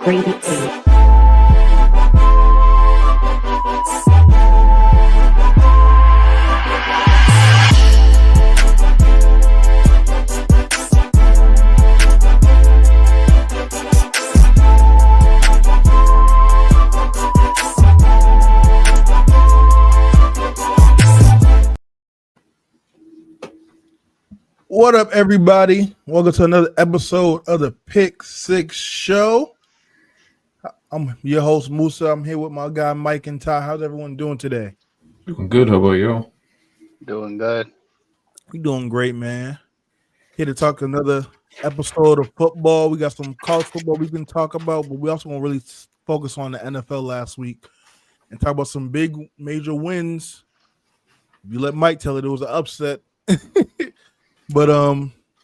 What up, everybody? Welcome to another episode of the Pick6 show. I'm your host, Musa. I'm here with my guy, Mike and Ty. How's everyone doing today? Doing good. How about you? Doing good. We doing great, man. Here to talk another episode of football. We got some college football we can talk about, but we also want to really focus on the NFL last week and talk about some big major wins. If you let Mike tell it, it was an upset. But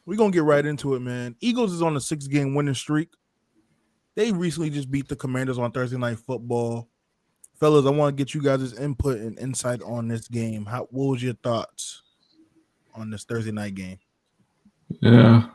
we're going to get right into it, man. Eagles is on a 6-game winning streak. They recently just beat the Commanders on Thursday Night Football. Fellas, I want to get you guys' input and insight on this game. What was your thoughts on this Thursday night game? Yeah,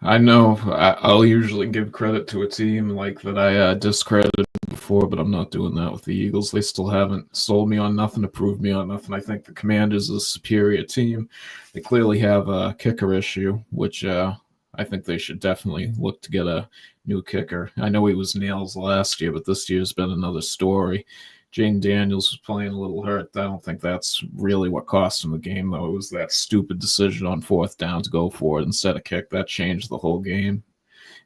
I know I'll usually give credit to a team like that I discredited before, but I'm not doing that with the Eagles. They still haven't sold me on nothing to prove me on nothing. I think the Commanders is a superior team. They clearly have a kicker issue, which I think they should definitely look to get a new kicker. I know he was nails last year, but this year's been another story. Jane Daniels was playing a little hurt. I don't think that's really what cost him the game, though. It was that stupid decision on 4th down to go for it instead of kick. That changed the whole game,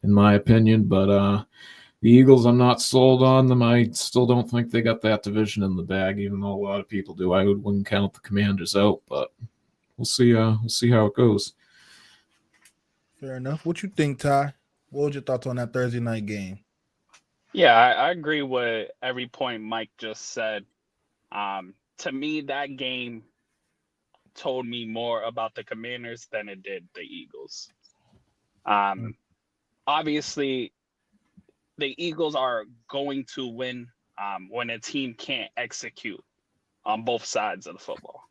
in my opinion. But the Eagles, I'm not sold on them. I still don't think they got that division in the bag, even though a lot of people do. I wouldn't count the Commanders out, but we'll see. We'll see how it goes. Fair enough. What you think, Ty? What was your thoughts on that Thursday night game? Yeah, I agree with every point Mike just said. To me, that game told me more about the Commanders than it did the Eagles. Obviously, the Eagles are going to win when a team can't execute on both sides of the football.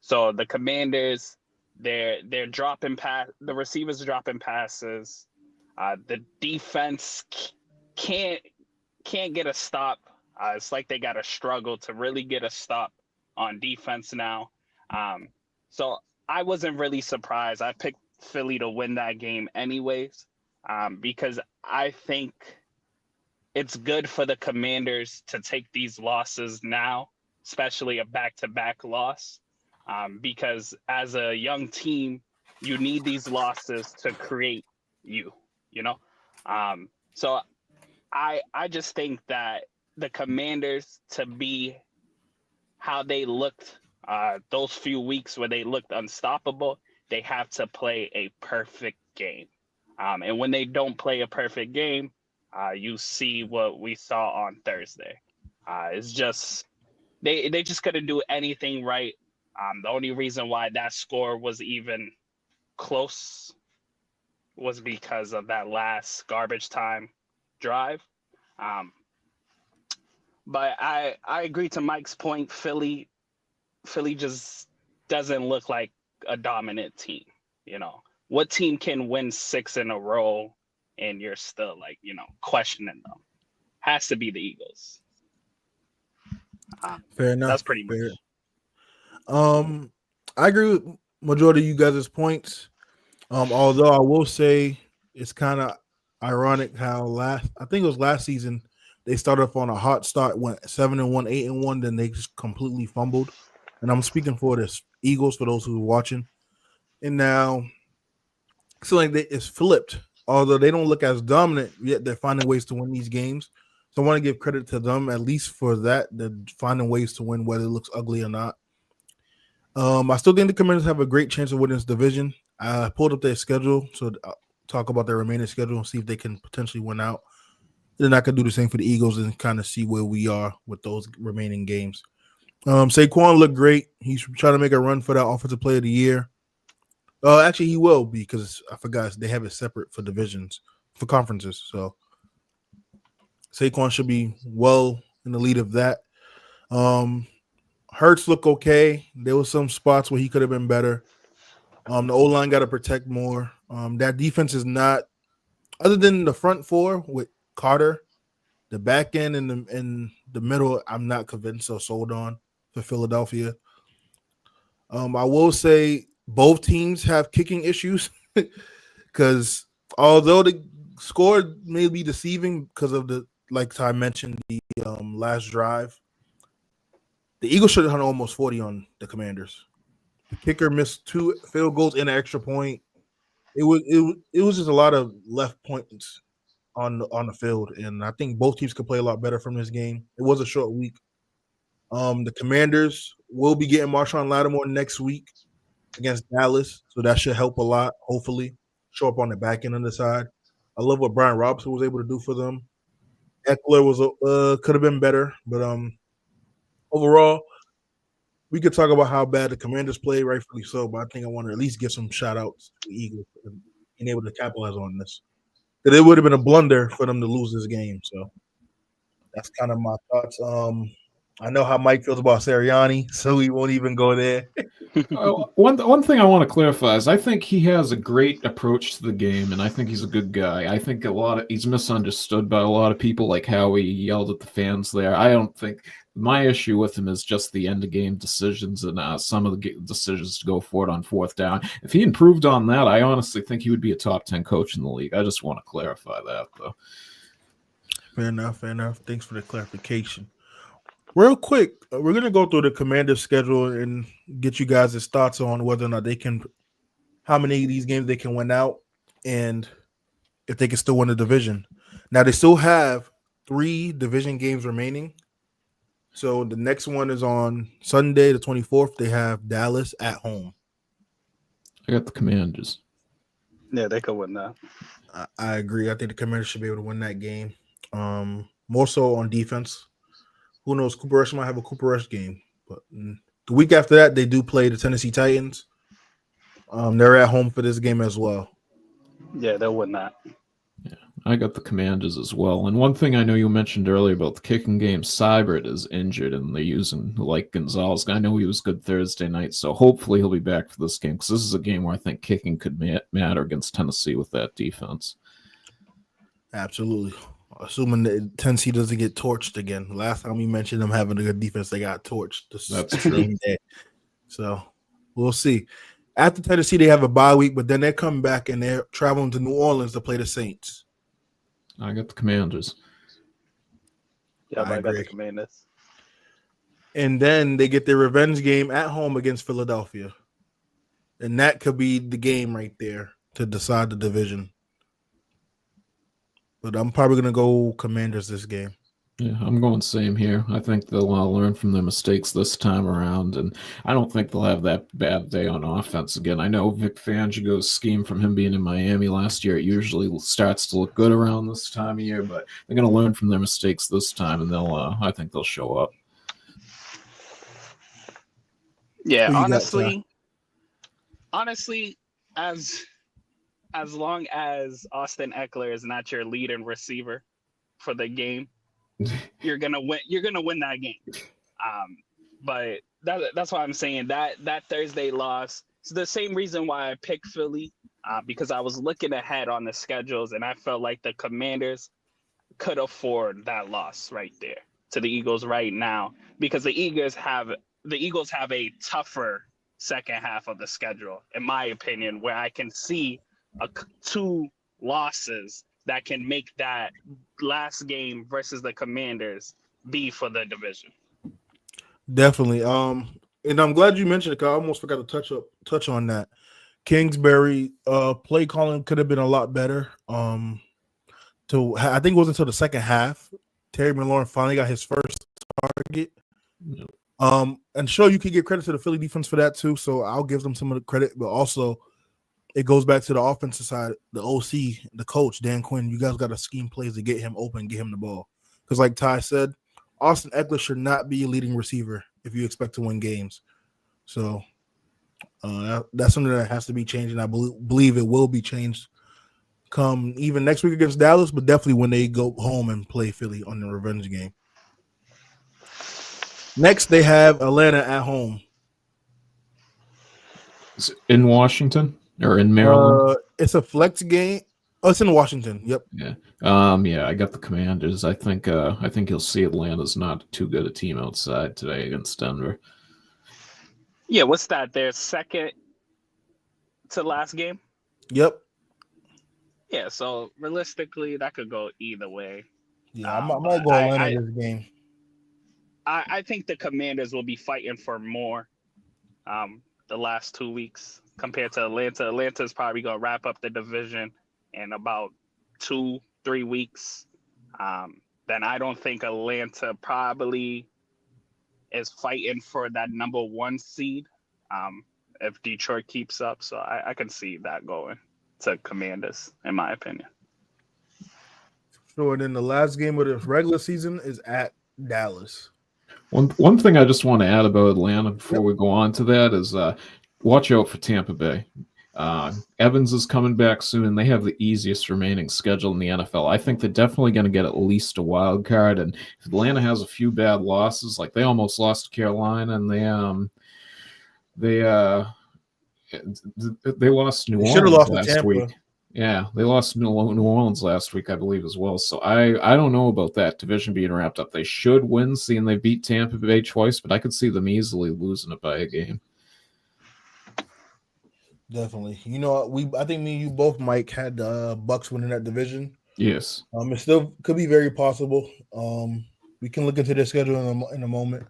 So the Commanders, they're dropping the receivers are dropping passes. The defense can't get a stop. It's like they got to struggle to really get a stop on defense now. So I wasn't really surprised. I picked Philly to win that game anyways, because I think it's good for the Commanders to take these losses now, especially a back-to-back loss, because as a young team, you need these losses to create you know? So I just think that the Commanders, to be how they looked those few weeks where they looked unstoppable, they have to play a perfect game. And when they don't play a perfect game, you see what we saw on Thursday. It's just they just couldn't do anything right. The only reason why that score was even close was because of that last garbage time drive. But I agree to Mike's point. Philly just doesn't look like a dominant team. What team can win 6 in a row and you're still questioning them? Has to be the Eagles. Fair enough. That's pretty much. I agree with majority of you guys' points. Although I will say it's kind of ironic how I think it was last season, they started off on a hot start, went 7-1, 8-1, then they just completely fumbled. And I'm speaking for the Eagles, for those who are watching. And now it's like it's flipped. Although they don't look as dominant, yet they're finding ways to win these games. So I want to give credit to them, at least for that, they're finding ways to win, whether it looks ugly or not. I still think the Commanders have a great chance of winning this division. I pulled up their schedule, so I'll talk about their remaining schedule and see if they can potentially win out. Then I could do the same for the Eagles and kind of see where we are with those remaining games. Saquon looked great. He's trying to make a run for that Offensive Player of the Year. Actually, he will, because I forgot they have it separate for divisions, for conferences. So Saquon should be well in the lead of that. Hurts look okay. There was some spots where he could have been better. The O-line got to protect more. That defense is not, other than the front four with Carter. The back end and the middle, I'm not convinced or sold on for Philadelphia. I will say both teams have kicking issues because although the score may be deceiving because of the, like Ty mentioned, the last drive, the Eagles should have had almost 40 on the Commanders. The kicker missed 2 field goals and an extra point. It was just a lot of left points on the field, and I think both teams could play a lot better from this game. It was a short week. The Commanders will be getting Marshawn Lattimore next week against Dallas, so that should help a lot. Hopefully, show up on the back end on the side. I love what Brian Robinson was able to do for them. Eckler was could have been better, but overall, we could talk about how bad the Commanders played, rightfully so. But I think I want to at least give some shout outs to the Eagles for being able to capitalize on this. Because it would have been a blunder for them to lose this game. So that's kind of my thoughts. I know how Mike feels about Sirianni, so we won't even go there. One thing I want to clarify is I think he has a great approach to the game, and I think he's a good guy. I think he's misunderstood by a lot of people, like how he yelled at the fans there. I don't think my issue with him is just the end of game decisions and some of the decisions to go for it on 4th down. If he improved on that, I honestly think he would be a top 10 coach in the league. I just want to clarify that, though. Fair enough. Thanks for the clarification. Real quick, we're going to go through the Commanders' schedule and get you guys' thoughts on whether or not how many of these games they can win out, and if they can still win the division. Now, they still have 3 division games remaining. So the next one is on Sunday, the 24th. They have Dallas at home. I got the Commanders. Yeah, they could win that. I agree. I think the Commanders should be able to win that game. More so on defense. Who knows? Cooper Rush might have a Cooper Rush game. But the week after that, they do play the Tennessee Titans. They're at home for this game as well. Yeah, they'll win that. Yeah, I got the Commanders as well. And one thing I know you mentioned earlier about the kicking game, Seibert is injured, and they're using like Gonzalez. I know he was good Thursday night, so hopefully he'll be back for this game because this is a game where I think kicking could matter against Tennessee with that defense. Absolutely. Assuming that Tennessee doesn't get torched again. Last time we mentioned them having a good defense, they got torched. That's true. So we'll see. After Tennessee, they have a bye week, but then they come back and they're traveling to New Orleans to play the Saints. I got the Commanders. Yeah, I got the Commanders. And then they get their revenge game at home against Philadelphia. And that could be the game right there to decide the division. But I'm probably going to go Commanders this game. Yeah, I'm going same here. I think they'll learn from their mistakes this time around, and I don't think they'll have that bad day on offense again. I know Vic Fangio's scheme from him being in Miami last year, it usually starts to look good around this time of year, but they're going to learn from their mistakes this time, and I think they'll show up. Yeah, honestly, as long as Austin Eckler is not your leading receiver for the game, you're gonna win. You're gonna win that game. But that's why I'm saying that Thursday loss. It's the same reason why I picked Philly, because I was looking ahead on the schedules and I felt like the Commanders could afford that loss right there to the Eagles right now, because the Eagles have a tougher second half of the schedule, in my opinion, where I can see 2 losses that can make that last game versus the Commanders be for the division. Definitely. And I'm glad you mentioned it because I almost forgot to touch on that. Kingsbury play calling could have been a lot better. I think it was until the second half. Terry McLaurin finally got his first target. And sure, you can give credit to the Philly defense for that too. So I'll give them some of the credit, but also it goes back to the offensive side, the OC, the coach, Dan Quinn. You guys got to scheme plays to get him open, get him the ball. Because like Ty said, Austin Eckler should not be a leading receiver if you expect to win games. So that's something that has to be changed, and I believe it will be changed come even next week against Dallas, but definitely when they go home and play Philly on the revenge game. Next, they have Atlanta at home. In Washington or in Maryland? It's a flex game. Oh, it's in Washington. Yep. Yeah. Yeah, I got the Commanders. I think you'll see Atlanta's not too good a team outside today against Denver. Yeah, what's that? Their second to last game? Yep. Yeah, so realistically, that could go either way. Yeah, I might But go Atlanta this game. I think the Commanders will be fighting for more the last 2 weeks compared to Atlanta. Atlanta's probably going to wrap up the division in about 2-3 weeks. Then I don't think Atlanta probably is fighting for that number 1 seed if Detroit keeps up. So I can see that going to Commanders, in my opinion. So, and then the last game of the regular season is at Dallas. One thing I just want to add about Atlanta before we go on to that is watch out for Tampa Bay. Evans is coming back soon, and they have the easiest remaining schedule in the NFL. I think they're definitely going to get at least a wild card. And if Atlanta has a few bad losses, like they almost lost to Carolina, and they lost to New Orleans lost to last Tampa. week. Yeah, they lost to New Orleans last week, I believe, as well. So I don't know about that division being wrapped up. They should win, seeing they beat Tampa Bay twice, but I could see them easily losing it by a game. Definitely. You know, I think me and you both, Mike, had the Bucks winning that division. Yes. It still could be very possible. We can look into their schedule in a moment.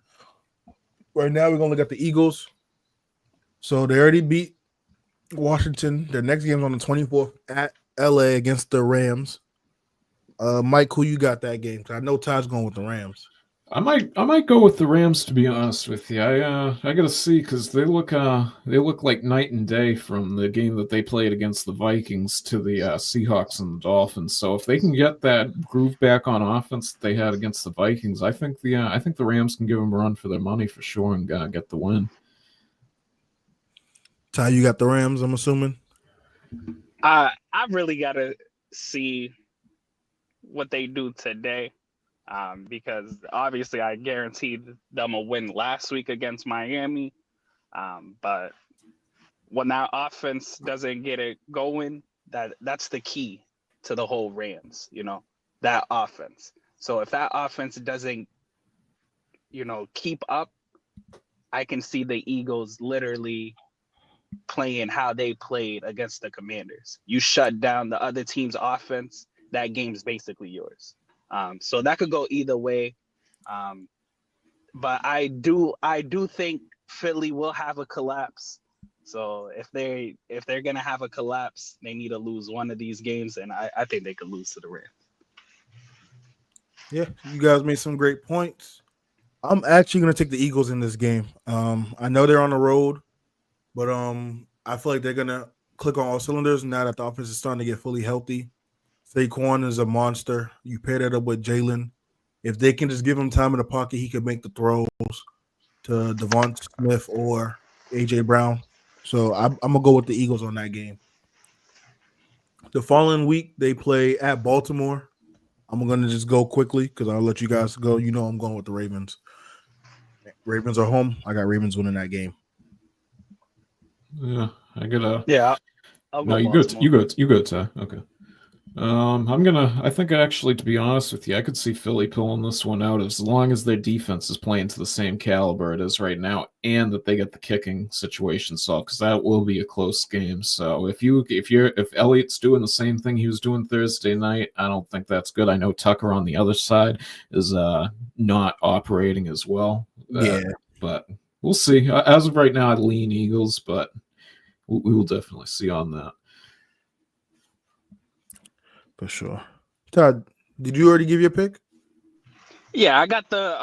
Right now, we're gonna look at the Eagles. So they already beat Washington. Their next game's on the 24th at LA against the Rams. Mike, who you got that game? Because I know Todd's going with the Rams. I might go with the Rams, to be honest with you. I gotta see, because they look like night and day from the game that they played against the Vikings to the Seahawks and the Dolphins. So if they can get that groove back on offense that they had against the Vikings, I think the Rams can give them a run for their money for sure and get the win. Ty, you got the Rams, I'm assuming? I really got to see what they do today because obviously I guaranteed them a win last week against Miami. But when that offense doesn't get it going, that's the key to the whole Rams, that offense. So if that offense doesn't, keep up, I can see the Eagles literally playing how they played against the Commanders. You shut down the other team's offense, that game's basically yours. So that could go either way. But I do think Philly will have a collapse. So if they're gonna have a collapse, they need to lose one of these games, and I think they could lose to the Rams. Yeah, you guys made some great points. I'm actually gonna take the Eagles in this game. I know they're on the road, but I feel like they're gonna click on all cylinders now that the offense is starting to get fully healthy. Saquon is a monster. You pair that up with Jalen. If they can just give him time in the pocket, he could make the throws to Devon Smith or AJ Brown. So I'm gonna go with the Eagles on that game. The following week they play at Baltimore. I'm gonna just go quickly because I'll let you guys go. You know I'm going with the Ravens. Ravens are home. I got Ravens winning that game. Yeah, I gotta. Yeah, I'll go. No, you go, Ty. Okay. I think actually, to be honest with you, I could see Philly pulling this one out as long as their defense is playing to the same caliber it is right now, and that they get the kicking situation solved, because that will be a close game. So if Elliott's doing the same thing he was doing Thursday night, I don't think that's good. I know Tucker on the other side is not operating as well. Yeah, but we'll see. As of right now, I lean Eagles, but we will definitely see on that. for sure. Todd, did you already give your pick? Yeah, I got the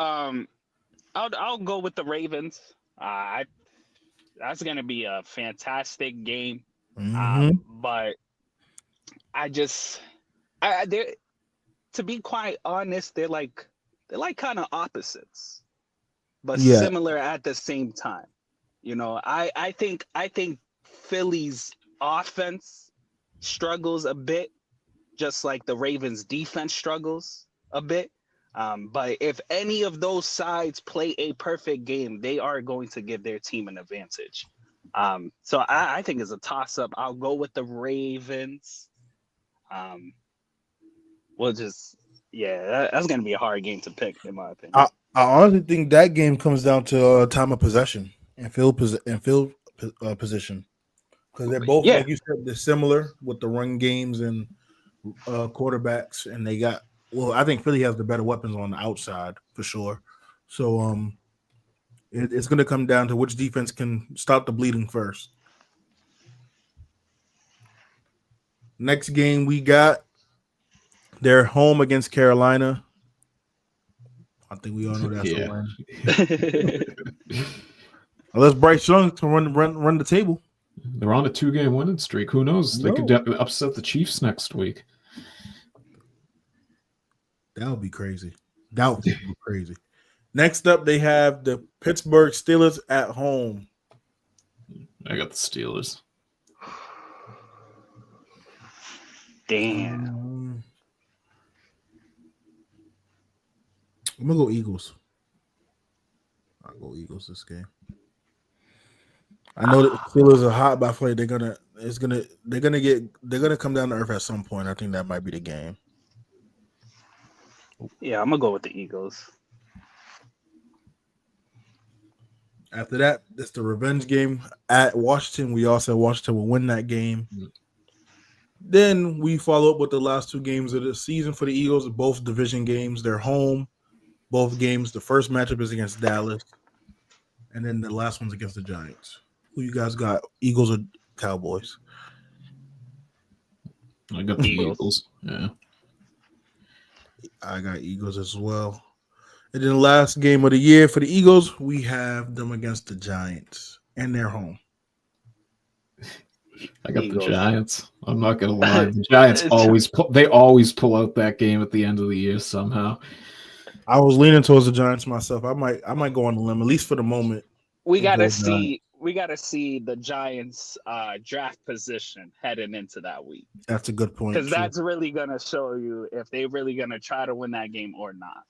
I'll go with the Ravens. That's gonna be a fantastic game. But they're, to be quite honest, they're like kind of opposites, but similar at the same time. I think Philly's offense struggles a bit, just like the Ravens' defense struggles a bit. But if any of those sides play a perfect game, they are going to give their team an advantage. So I think it's a toss-up. I'll go with the Ravens. We'll just that's gonna be a hard game to pick in my opinion. I honestly think that game comes down to time of possession and field position because they're both, Yeah, like you said, they're similar with the run games and quarterbacks, and they got. Well, I think Philly has the better weapons on the outside for sure. So it's going to come down to which defense can stop the bleeding first. Next game we got, they're home against Carolina. I think we all know that's a win. Unless Bryce Young can run the table. They're on a 2-game winning streak. Who knows? They could upset the Chiefs next week. That would be crazy. Next up, they have the Pittsburgh Steelers at home. I got the Steelers. Damn. I'm gonna go Eagles. I'll go Eagles this game. I know that the Steelers are hot, but I feel like they're gonna come down to earth at some point. I think that might be the game. Yeah, I'm gonna go with the Eagles. After that, it's the revenge game at Washington. We all said Washington will win that game. Mm-hmm. Then we follow up with the last 2 games of the season for the Eagles, both division games. They're home, both games. The first matchup is against Dallas, and then the last one's against the Giants. Who you guys got? Eagles or Cowboys? I got the Eagles. Yeah. I got Eagles as well. And then the last game of the year for the Eagles, we have them against the Giants, and they're home. I got Eagles. The Giants. I'm not gonna lie. The Giants always pull out that game at the end of the year somehow. I was leaning towards the Giants myself. I might go on the limb, at least for the moment. We gotta see the Giants draft position heading into that week. That's a good point. Because that's really gonna show you if they're really gonna try to win that game or not.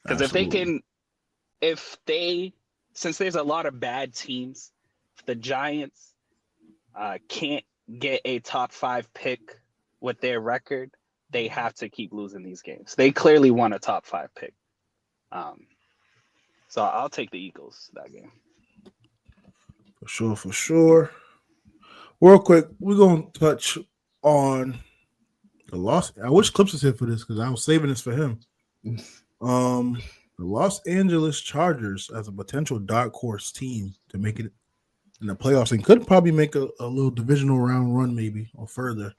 Because since there's a lot of bad teams, if the Giants can't get a top 5 pick with their record, they have to keep losing these games. They clearly want a top 5 pick. So I'll take the Eagles that game. For sure. Real quick, we're going to touch on the loss. I wish Clips was here for this because I was saving this for him. The Los Angeles Chargers as a potential dark horse team to make it in the playoffs and could probably make a little divisional round run maybe or further.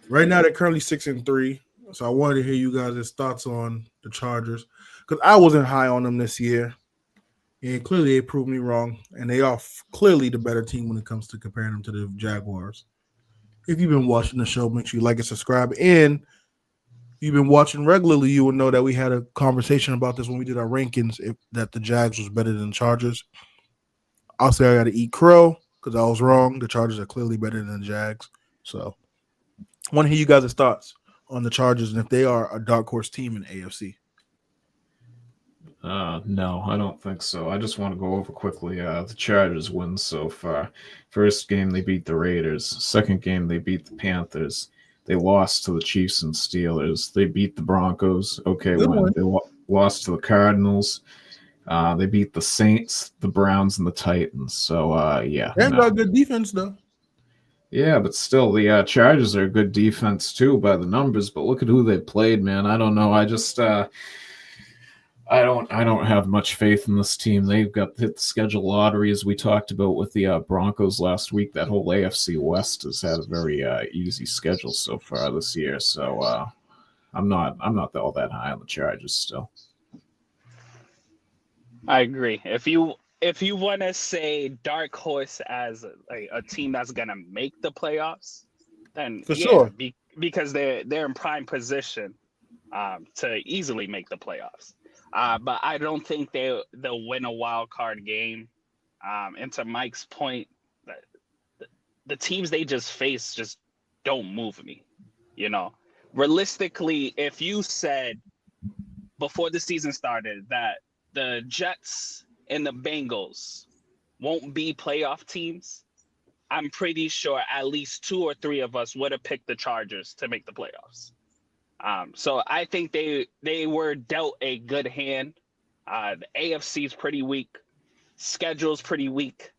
Right now, they're currently 6-3. So I wanted to hear you guys' thoughts on the Chargers because I wasn't high on them this year. And clearly they proved me wrong. And they are clearly the better team when it comes to comparing them to the Jaguars. If you've been watching the show, make sure you like and subscribe. And if you've been watching regularly, you will know that we had a conversation about this when we did our rankings, that the Jags was better than the Chargers. I'll say I got to eat crow because I was wrong. The Chargers are clearly better than the Jags. So I want to hear you guys' thoughts on the Chargers and if they are a dark horse team in AFC. No, I don't think so. I just want to go over quickly. The Chargers win so far. First game, they beat the Raiders. Second game, they beat the Panthers. They lost to the Chiefs and Steelers. They beat the Broncos. Okay, win. They lost to the Cardinals. They beat the Saints, the Browns, and the Titans. So, yeah. They got good defense, though. Yeah, but still, the Chargers are a good defense, too, by the numbers. But look at who they played, man. I don't know. I just... I don't have much faith in this team. They've got hit the schedule lottery, as we talked about with the Broncos last week. That whole AFC West has had a very easy schedule so far this year. So I'm not all that high on the Chargers still. I agree. If you want to say dark horse as a team that's gonna make the playoffs, then for sure, because they're in prime position to easily make the playoffs. But I don't think they'll win a wild card game. And to Mike's point, the teams they just face just don't move me. You know, realistically, if you said before the season started that the Jets and the Bengals won't be playoff teams, I'm pretty sure at least 2 or 3 of us would have picked the Chargers to make the playoffs. So I think they were dealt a good hand. The AFC is pretty weak. Schedule's pretty weak.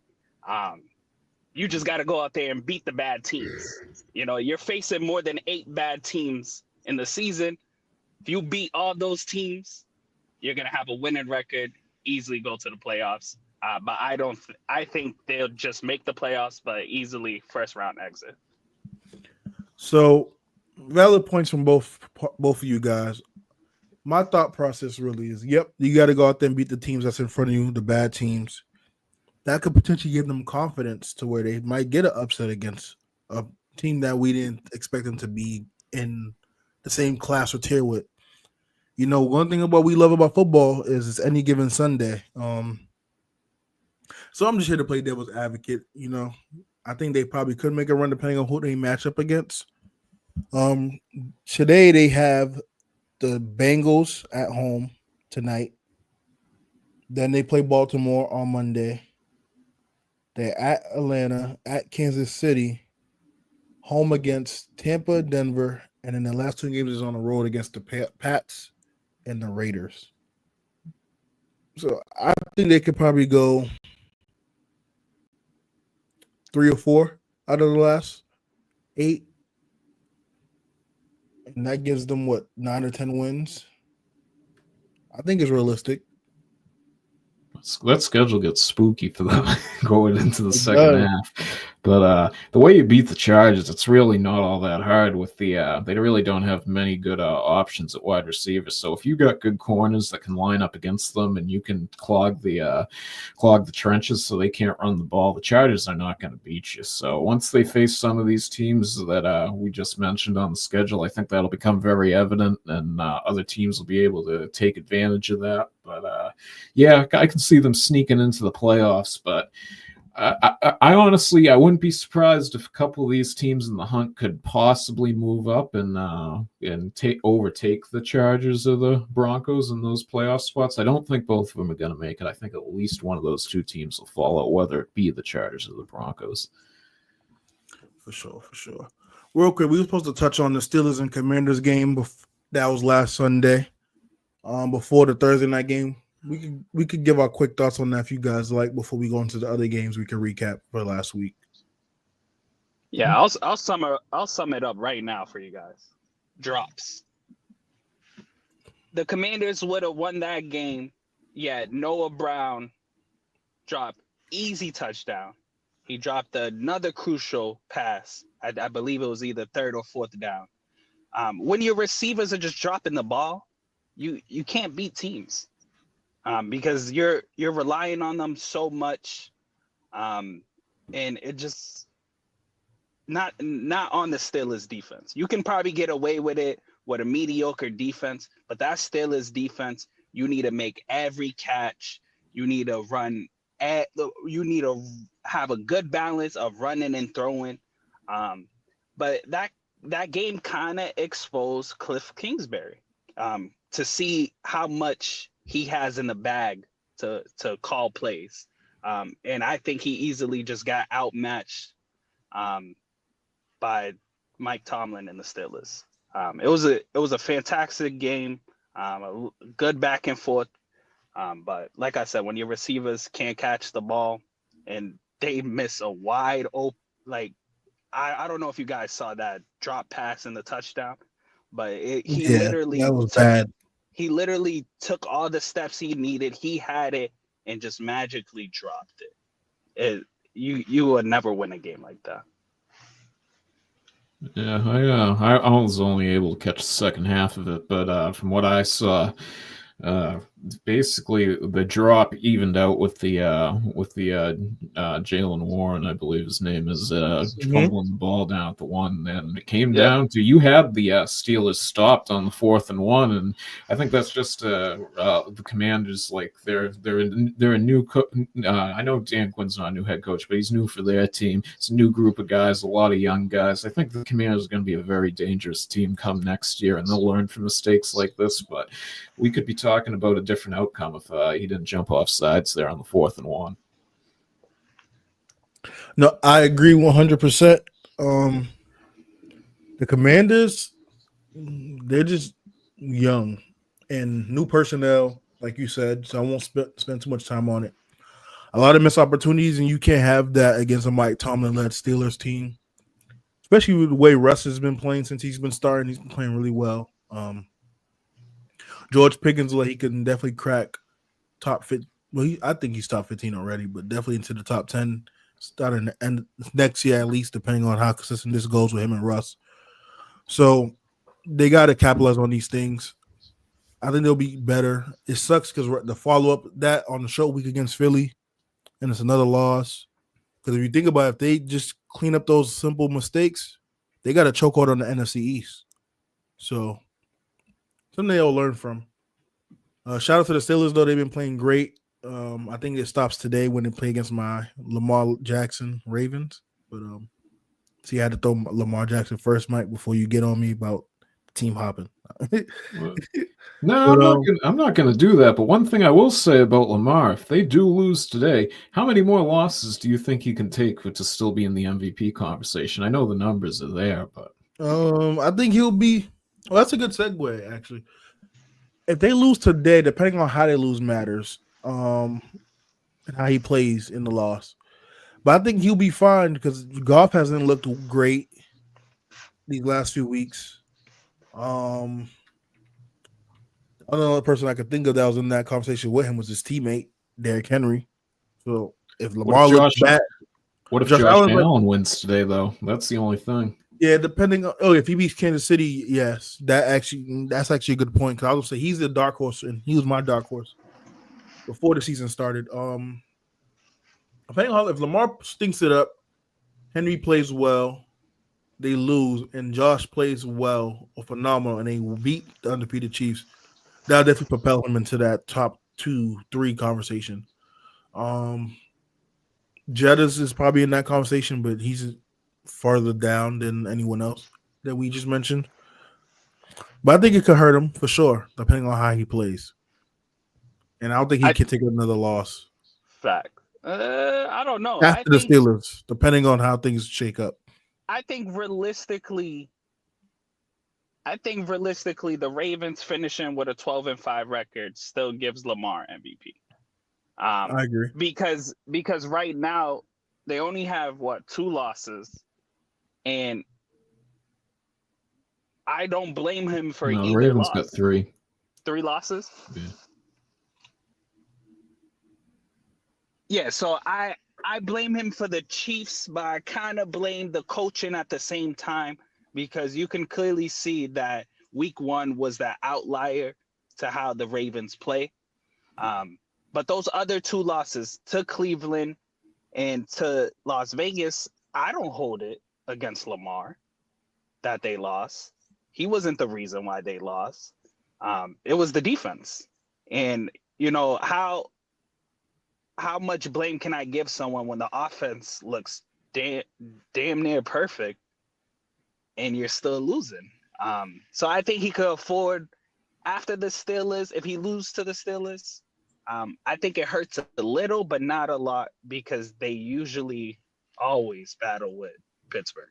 You just got to go out there and beat the bad teams. You're facing more than 8 bad teams in the season. If you beat all those teams, you're going to have a winning record, easily go to the playoffs. But I think they'll just make the playoffs, but easily first round exit. So valid points from both of you guys. My thought process really is, yep, you got to go out there and beat the teams that's in front of you, the bad teams. That could potentially give them confidence to where they might get an upset against a team that we didn't expect them to be in the same class or tier with. One thing about we love about football is it's any given Sunday. So I'm just here to play devil's advocate. I think they probably could make a run depending on who they match up against. Today they have the Bengals at home tonight. Then they play Baltimore on Monday. They're at Atlanta, at Kansas City, home against Tampa, Denver, and then the last 2 games is on the road against the Pats and the Raiders. So I think they could probably go 3 or 4 out of the last 8. And that gives them, 9 or 10 wins? I think it's realistic. That schedule gets spooky for them going into the second half. But the way you beat the Chargers, it's really not all that hard. With they really don't have many good options at wide receiver. So if you got good corners that can line up against them and you can clog the trenches so they can't run the ball, the Chargers are not going to beat you. So once they face some of these teams that we just mentioned on the schedule, I think that'll become very evident, and other teams will be able to take advantage of that. But yeah, I can see them sneaking into the playoffs, but I honestly, I wouldn't be surprised if a couple of these teams in the hunt could possibly move up and overtake the Chargers or the Broncos in those playoff spots. I don't think both of them are going to make it. I think at least one of those 2 teams will fall out, whether it be the Chargers or the Broncos. For sure. Real quick, we were supposed to touch on the Steelers and Commanders game that was last Sunday. Before the Thursday night game. We could give our quick thoughts on that if you guys like before we go into the other games. We can recap for last week. Yeah, I'll sum it up right now for you guys. Drops. The Commanders would have won that game. Yeah, Noah Brown dropped easy touchdown. He dropped another crucial pass. I believe it was either 3rd or 4th down. When your receivers are just dropping the ball, you can't beat teams. Because you're relying on them so much, and it just not on the Steelers defense. You can probably get away with it with a mediocre defense, but that Steelers defense, you need to make every catch. You need to you need to have a good balance of running and throwing. But that game kind of exposed Cliff Kingsbury to see how much he has in the bag to call plays. And I think he easily just got outmatched by Mike Tomlin and the Steelers. It was a fantastic game, a good back and forth. But like I said, when your receivers can't catch the ball and they miss a wide open, I don't know if you guys saw that drop pass in the touchdown, but that was bad. He literally took all the steps he needed. He had it and just magically dropped it. You would never win a game like that. Yeah, I was only able to catch the second half of it, but from what I saw, basically the drop evened out with the Jalen Warren, I believe his name is, fumbling the ball down at the 1, and it came down to you had the Steelers stopped on the 4th and 1, and I think that's just the Commanders, they're a new I know Dan Quinn's not a new head coach, but he's new for their team. It's a new group of guys, a lot of young guys. I think the Commanders are going to be a very dangerous team come next year, and they'll learn from mistakes like this, but we could be talking about a different outcome if he didn't jump off sides there on the 4th and 1. No, I agree 100%. The Commanders, they're just young and new personnel, like you said. So I won't spend too much time on it. A lot of missed opportunities, and you can't have that against a Mike Tomlin-led Steelers team, especially with the way Russ has been playing since he's been starting. He's been playing really well. George Pickens, like, he can definitely crack top 15. Well, I think he's top 15 already, but definitely into the top 10 starting the end next year at least, depending on how consistent this goes with him and Russ. So they got to capitalize on these things. I think they'll be better. It sucks because the follow-up that on the short week against Philly, and it's another loss. Because if you think about it, if they just clean up those simple mistakes, they got a chokehold on the NFC East. So something they'll learn from. Shout out to the Steelers, though. They've been playing great. I think it stops today when they play against my Lamar Jackson Ravens. But see, I had to throw Lamar Jackson first, Mike, before you get on me about team hopping. No, I'm not going to do that. But one thing I will say about Lamar, if they do lose today, how many more losses do you think he can take to still be in the MVP conversation? I know the numbers are there, but I think he'll be. Well, that's a good segue, actually. If they lose today, depending on how they lose matters, and how he plays in the loss. But I think he'll be fine because Goff hasn't looked great these last few weeks. Another person I could think of that was in that conversation with him was his teammate, Derrick Henry. So if Lamar looks bad, what if Josh Allen wins today, though? That's the only thing. Yeah, depending on if he beats Kansas City, yes, that's actually a good point. Because I would say he's the dark horse, and he was my dark horse before the season started. Depending on if Lamar stinks it up, Henry plays well, they lose, and Josh plays well or phenomenal, and they beat the undefeated Chiefs. That'll definitely propel him into that top 2-3 conversation. Jettas is probably in that conversation, but he's farther down than anyone else that we just mentioned. But I think it could hurt him for sure, depending on how he plays. And I don't think he can take another loss. Fact. I don't know. After the Steelers, depending on how things shake up. I think realistically, the Ravens finishing with a 12-5 record still gives Lamar MVP. I agree. Because right now they only have 2 losses, and I don't blame him for either Ravens loss. got 3 losses. Yeah. Yeah, so I blame him for the Chiefs, but I kind of blame the coaching at the same time, because you can clearly see that week 1 was that outlier to how the Ravens play. But those other 2 losses to Cleveland and to Las Vegas, I don't hold it against Lamar that they lost. He wasn't the reason why they lost. It was the defense. And, how much blame can I give someone when the offense looks damn near perfect and you're still losing? So I think he could afford, after the Steelers, if he loses to the Steelers, I think it hurts a little, but not a lot, because they usually always battle with Pittsburgh.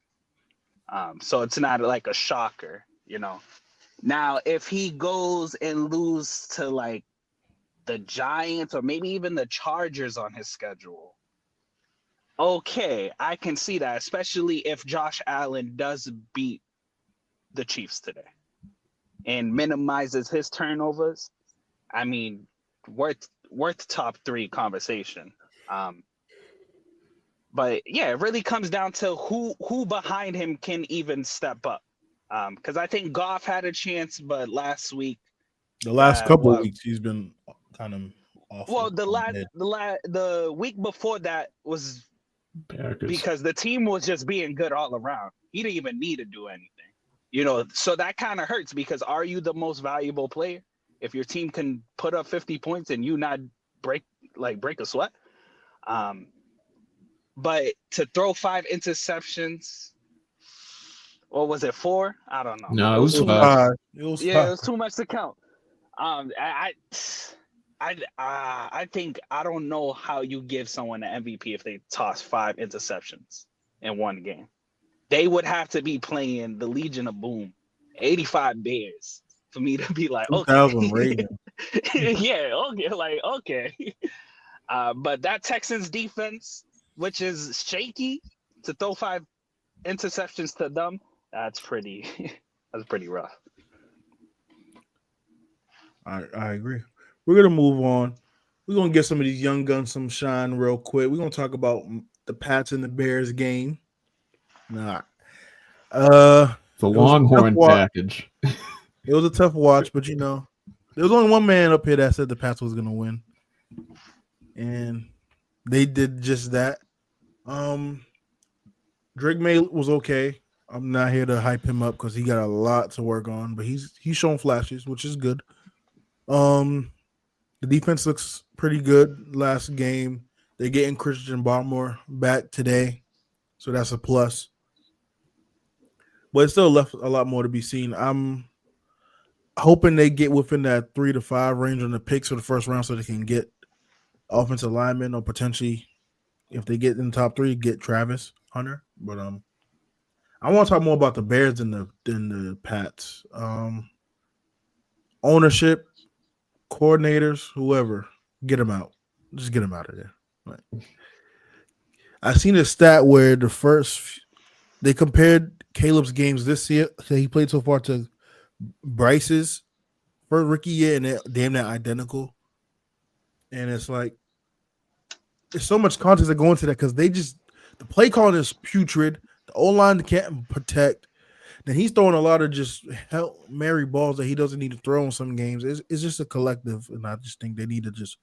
So it's not like a shocker, Now, if he goes and loses to the Giants or maybe even the Chargers on his schedule, okay, I can see that, especially if Josh Allen does beat the Chiefs today and minimizes his turnovers. I mean, worth top 3 conversation. But yeah, it really comes down to who behind him can even step up. Because I think Goff had a chance, but last week, the last couple of weeks, he's been kind of off. Well, the week before that was Packers, because the team was just being good all around. He didn't even need to do anything, So that kind of hurts, because are you the most valuable player if your team can put up 50 points and you not break a sweat? But to throw 5 interceptions, or was it 4? I don't know. No, it was 5. It was too much to count. I I think I don't know how you give someone an MVP if they toss 5 interceptions in one game. They would have to be playing the Legion of Boom, 85 Bears, for me to be like, okay, 2000 Ravens. yeah, okay, like okay. But that Texans defense, which is shaky, to throw 5 interceptions to them, that's pretty rough. I agree. We're gonna move on. We're gonna give some of these young guns some shine real quick. We're gonna talk about the Pats and the Bears game. Nah, The it was a tough Longhorn watch. package. It was a tough watch, but there was only one man up here that said the Pats was gonna win, and they did just that. Drake May was okay. I'm not here to hype him up because he got a lot to work on, but he's shown flashes, which is good. The defense looks pretty good last game. They're getting Christian Barmore back today, so that's a plus. But it still left a lot more to be seen. I'm hoping they get within that 3 to 5 range on the picks for the first round so they can get offensive linemen or potentially, if they get in the top 3, get Travis Hunter. But I want to talk more about the Bears than the Pats. Ownership, coordinators, whoever, get them out. Just get them out of there. Right. I seen a stat where they compared Caleb's games this year that he played so far to Bryce's first rookie year, and they're damn near identical. And it's like there's so much context that go into that because the play calling is putrid. The O-line can't protect. Then he's throwing a lot of just Mary balls that he doesn't need to throw in some games. It's just a collective, and I just think they need to just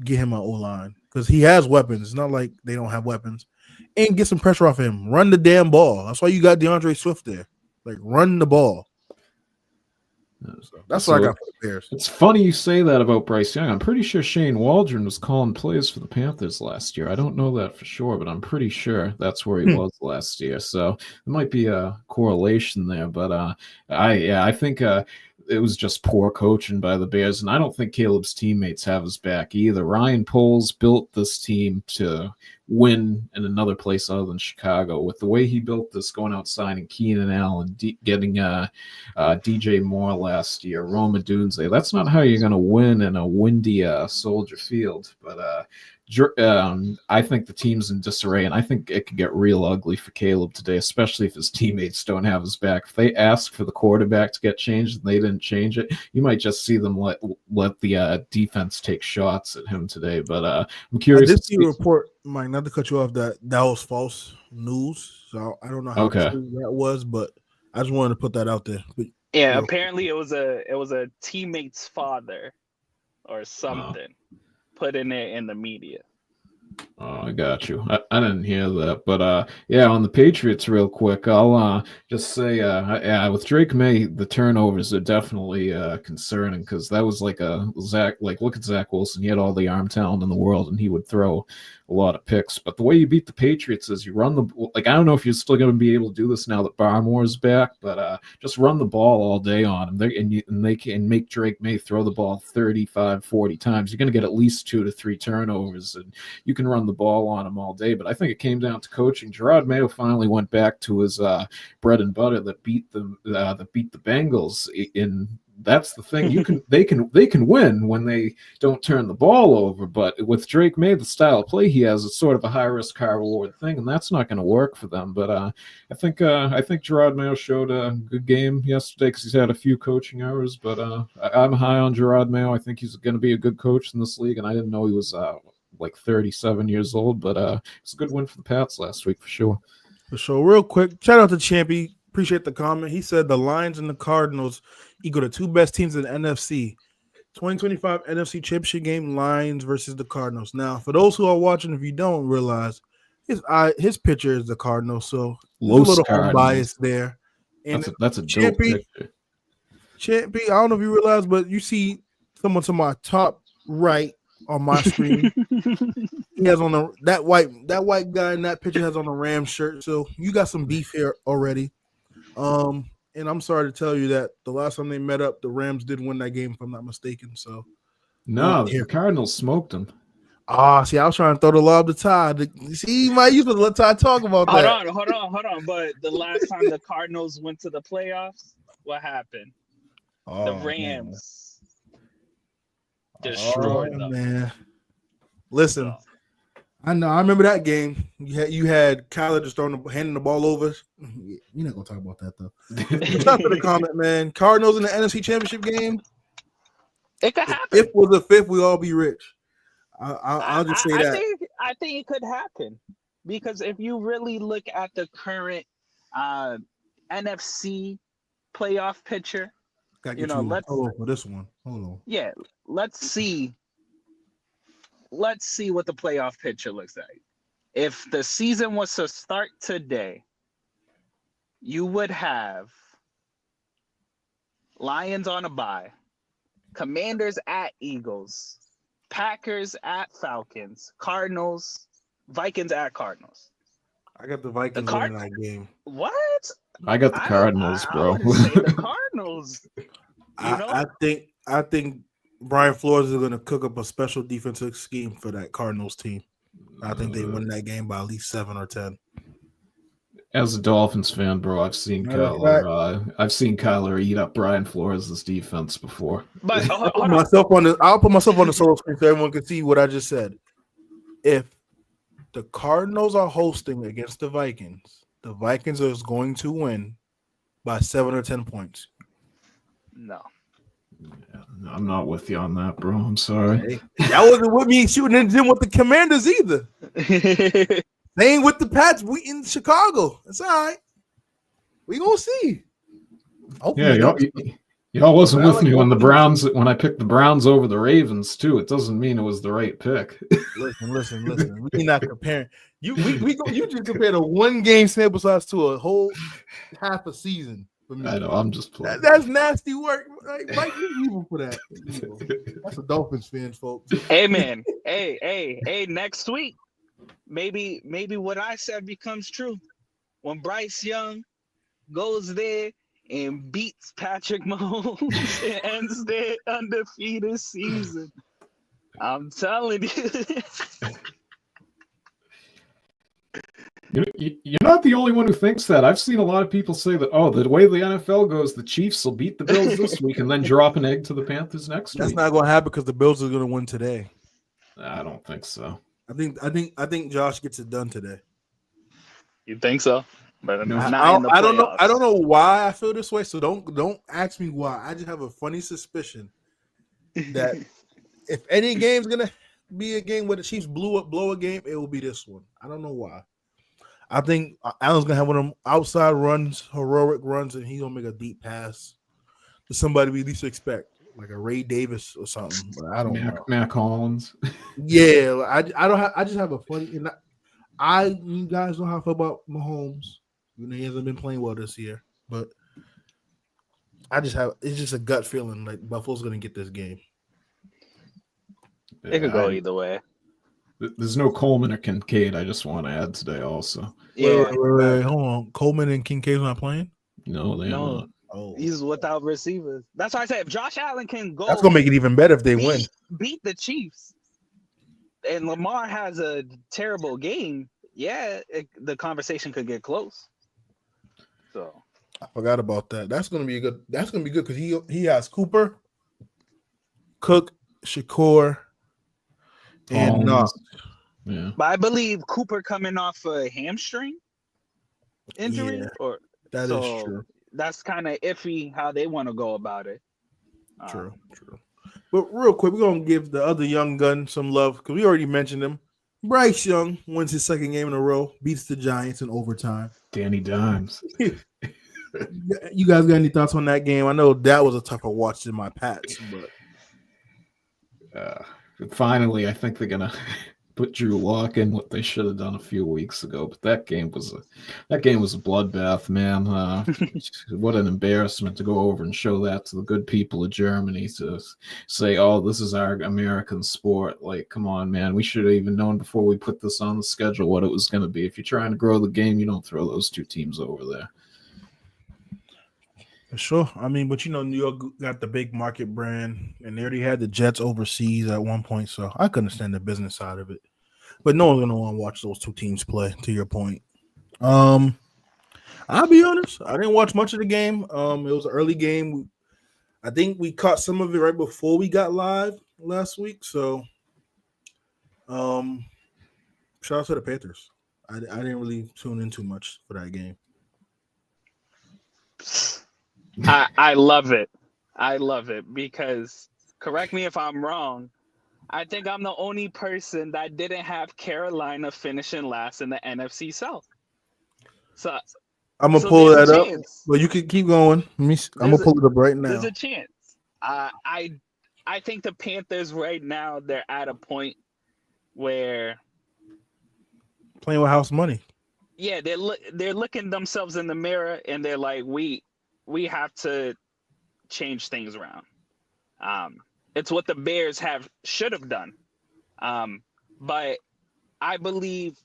get him an O-line because he has weapons. It's not like they don't have weapons. And get some pressure off him. Run the damn ball. That's why you got DeAndre Swift there. Like, run the ball. That's what I got for the Bears. It's funny you say that about Bryce Young. I'm pretty sure Shane Waldron was calling plays for the Panthers last year. I don't know that for sure, but I'm pretty sure that's where he was last year. So there might be a correlation there. But I think it was just poor coaching by the Bears, and I don't think Caleb's teammates have his back either. Ryan Poles built this team to win in another place other than Chicago. With the way he built this, going out signing Keenan Allen, getting DJ Moore last year, Roma Dunze, that's not how you're going to win in a windy Soldier Field. But I think the team's in disarray, and I think it could get real ugly for Caleb today, especially if his teammates don't have his back. If they ask for the quarterback to get changed and they didn't change it, you might just see them let the defense take shots at him today. But I'm curious. I did see a report, Mike, not to cut you off, that was false news. So I don't know how true that was, but I just wanted to put that out there. But, yeah, apparently it was a teammate's father or something. Putting it in the media. Oh, I got you. I didn't hear that, but on the Patriots, real quick, I'll just say, with Drake May, the turnovers are definitely concerning because that was like look at Zach Wilson. He had all the arm talent in the world, and he would throw a lot of picks. But the way you beat the Patriots is you run I don't know if you're still going to be able to do this now that Barmore's back, but just run the ball all day on him, and they can make Drake May throw the ball 35, 40 times. You're going to get at least 2 to 3 turnovers, and you can run the ball on him all day. But I think it came down to coaching. Gerard Mayo finally went back to his bread and butter that beat the Bengals. That's the thing. They can win when they don't turn the ball over. But with Drake May, the style of play he has, it's sort of a high risk, high reward thing, and that's not going to work for them. But I think Gerard Mayo showed a good game yesterday because he's had a few coaching errors. But I'm high on Gerard Mayo. I think he's going to be a good coach in this league, and I didn't know he was like 37 years old. But it's a good win for the Pats last week for sure. For sure. Real quick, shout out to Champy. Appreciate the comment. He said the Lions and the Cardinals equal the 2 best teams in the NFC. 2025 NFC Championship game, Lions versus the Cardinals. Now, for those who are watching, if you don't realize, his picture is the Cardinals, so there's a little home bias there. And that's a dope picture. Champy, I don't know if you realize, but you see someone to my top right on my screen. He has on that white guy in that picture has on a Rams shirt, so you got some beef here already. And I'm sorry to tell you that the last time they met up, the Rams did win that game, if I'm not mistaken. So No, the Cardinals smoked them. See, I was trying to throw the lob to Ty. See, you might use to let Ty talk about that. Hold on. But the last time the Cardinals went to the playoffs, what happened? The Rams destroyed them. Man. Listen, So. I know. I remember that game. You had Kyler just handing the ball over. You're not gonna talk about that though. Shout out to the comment, man. Cardinals in the NFC Championship game. It could happen. If was a fifth, we all be rich. I'll just say that. I think it could happen because if you really look at the current NFC playoff picture, let's for this one. Hold on. Yeah, let's see what the playoff picture looks like. If the season was to start today, you would have Lions on a bye, Commanders at Eagles, Packers at Falcons, Vikings at Cardinals. I got the Vikings winning that game. What? I got the Cardinals, bro. I would say the Cardinals. I think Brian Flores is going to cook up a special defensive scheme for that Cardinals team. I think they win that game by at least 7 or 10. As a Dolphins fan, bro, I've seen Kyler eat up Brian Flores' defense before. But I'll put myself on the solo screen so everyone can see what I just said. If the Cardinals are hosting against the Vikings are going to win by 7 or 10 points. No. Yeah, I'm not with you on that, bro. I'm sorry. Hey, that wasn't with me shooting in the gym with the Commanders either. They ain't with the Pats. We in Chicago. It's all right. We gonna see. Y'all wasn't with me when I picked the Browns over the Ravens too. It doesn't mean it was the right pick. Listen. We're not comparing. You just compared a 1 game sample size to a whole half a season. For me. I know. I'm just playing. That's nasty work. Like, Mike, you're evil for that. That's a Dolphins fan, folks. Hey man. Hey. Next week. Maybe what I said becomes true. When Bryce Young goes there and beats Patrick Mahomes and ends their undefeated season. I'm telling you. You're not the only one who thinks that. I've seen a lot of people say that, the way the NFL goes, the Chiefs will beat the Bills this week and then drop an egg to the Panthers next week. That's not going to happen because the Bills are going to win today. I don't think so. I think Josh gets it done today. You think so? But no, I don't know. I don't know why I feel this way. So don't ask me why. I just have a funny suspicion that if any game's gonna be a game where the Chiefs blow a game, it will be this one. I don't know why. I think Allen's gonna have one of them outside runs, heroic runs, and he's gonna make a deep pass to somebody we least expect, like a Ray Davis or something. But I don't know. Mac Hollins. Yeah, I just have a funny. You guys know how I feel about Mahomes. He hasn't been playing well this year, but it's just a gut feeling like Buffalo's going to get this game. It could go either way. There's no Coleman or Kincaid. I just want to add today also. Yeah, wait, hold on. Coleman and Kincaid's not playing? No, they're not. Oh. He's without receivers. That's why I said if Josh Allen can go, that's gonna make it even better if they win. Beat the Chiefs, and Lamar has a terrible game. Yeah, the conversation could get close. So I forgot about that. That's gonna be good. That's gonna be good because he has Cooper, Cook, Shakur, and Knox. Yeah, but I believe Cooper coming off a hamstring injury, That is true. That's kind of iffy how they want to go about it. True. But real quick, we're gonna give the other young gun some love because we already mentioned him. Bryce Young wins his second game in a row, beats the Giants in overtime. Danny Dimes. You guys got any thoughts on that game? I know that was a tougher watch than my Pats, but finally, I think they're gonna put Drew Lock in what they should have done a few weeks ago. But that game was a bloodbath, man. What an embarrassment to go over and show that to the good people of Germany to say, "Oh, this is our American sport." Like, come on, man. We should have even known before we put this on the schedule what it was going to be. If you're trying to grow the game, you don't throw those two teams over there. Sure. I mean, but New York got the big market brand, and they already had the Jets overseas at one point, so I can understand the business side of it. But no one's gonna want to watch those two teams play. To your point, I'll be honest. I didn't watch much of the game. It was an early game. I think we caught some of it right before we got live last week. So, shout out to the Panthers. I didn't really tune in too much for that game. I love it. I love it because, correct me if I'm wrong, I think I'm the only person that didn't have Carolina finishing last in the NFC South. So I'm gonna pull that up, but you can keep going. I'm gonna pull it up right now. There's a chance. I think the Panthers right now, they're at a point where playing with house money. Yeah, they're looking themselves in the mirror and they're like, we have to change things around. It's what the Bears should have done. But I believe,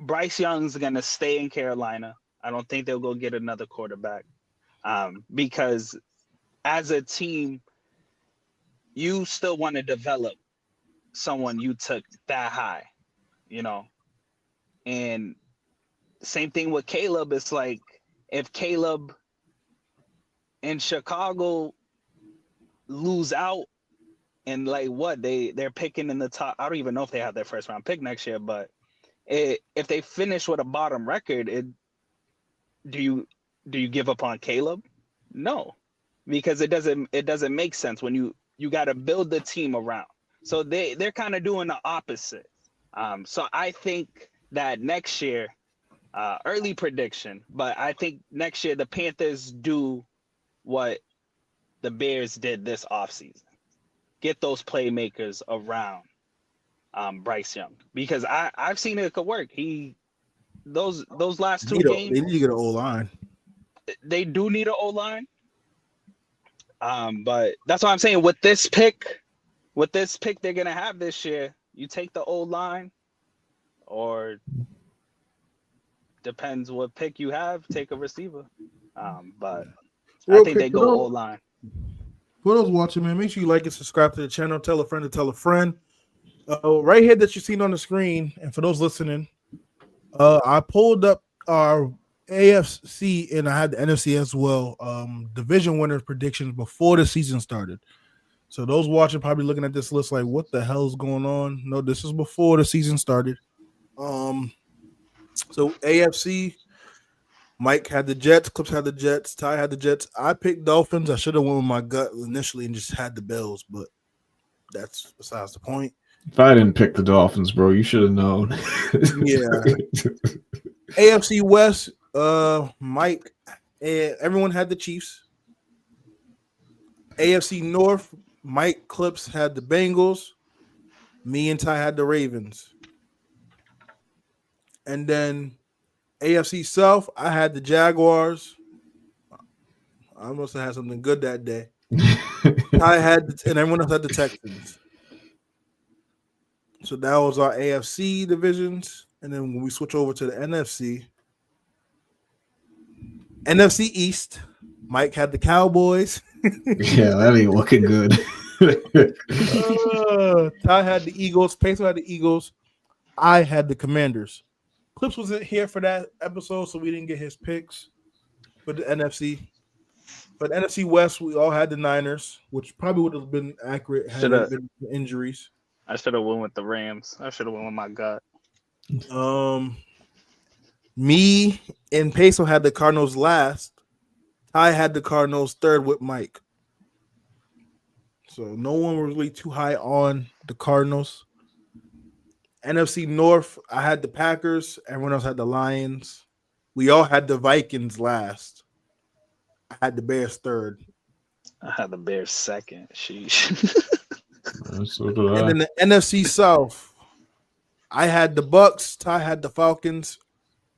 Bryce Young's gonna stay in Carolina. I don't think they'll go get another quarterback. Because as a team, you still want to develop someone you took that high, and same thing with Caleb. It's like, if Caleb and Chicago lose out and they're picking in the top, I don't even know if they have their first round pick next year, but if they finish with a bottom record, do you give up on Caleb? No, because it doesn't make sense when you got to build the team around. So they're kind of doing the opposite. So I think that next year, early prediction, but I think next year the Panthers do what the Bears did this offseason. Get those playmakers around Bryce Young, because I've seen it could work. Those last two games, they need to get an O-line. They do need an O-line. But that's what I'm saying. With this pick they're gonna have this year, you take the O-line, or depends what pick you have, take a receiver. But I think they go O-line. For those watching, man, make sure you like and subscribe to the channel. Tell a friend to tell a friend. Right here that you're seeing on the screen, and for those listening, I pulled up our AFC and I had the NFC as well. Division winners predictions before the season started. So those watching probably looking at this list like, what the hell is going on? No, this is before the season started. So AFC, Mike had the Jets, Clips had the Jets, Ty had the Jets. I picked Dolphins. I should have went with my gut initially and just had the Bills, but that's besides the point. If I didn't pick the Dolphins, bro, you should have known. Yeah. AFC West, Mike, and everyone had the Chiefs. AFC North, Mike, Clips had the Bengals. Me and Ty had the Ravens. And then AFC South, I had the Jaguars. I must have had something good that day. I had, and everyone else had the Texans. So that was our AFC divisions. And then when we switch over to the NFC East, Mike had the Cowboys. Yeah, that ain't looking good. Ty had the Eagles. Peso had the Eagles. I had the Commanders. Clips wasn't here for that episode, so we didn't get his picks for the NFC. But NFC West, we all had the Niners, which probably would have been accurate had there been injuries. I should have went with the Rams. I should have went with my gut. Me and Peso had the Cardinals last. I had the Cardinals third with Mike. So no one was really too high on the Cardinals. NFC North, I had the Packers. Everyone else had the Lions. We all had the Vikings last. I had the Bears third. I had the Bears second. Sheesh. So did I. And then the NFC South, I had the Bucks. Ty had the Falcons.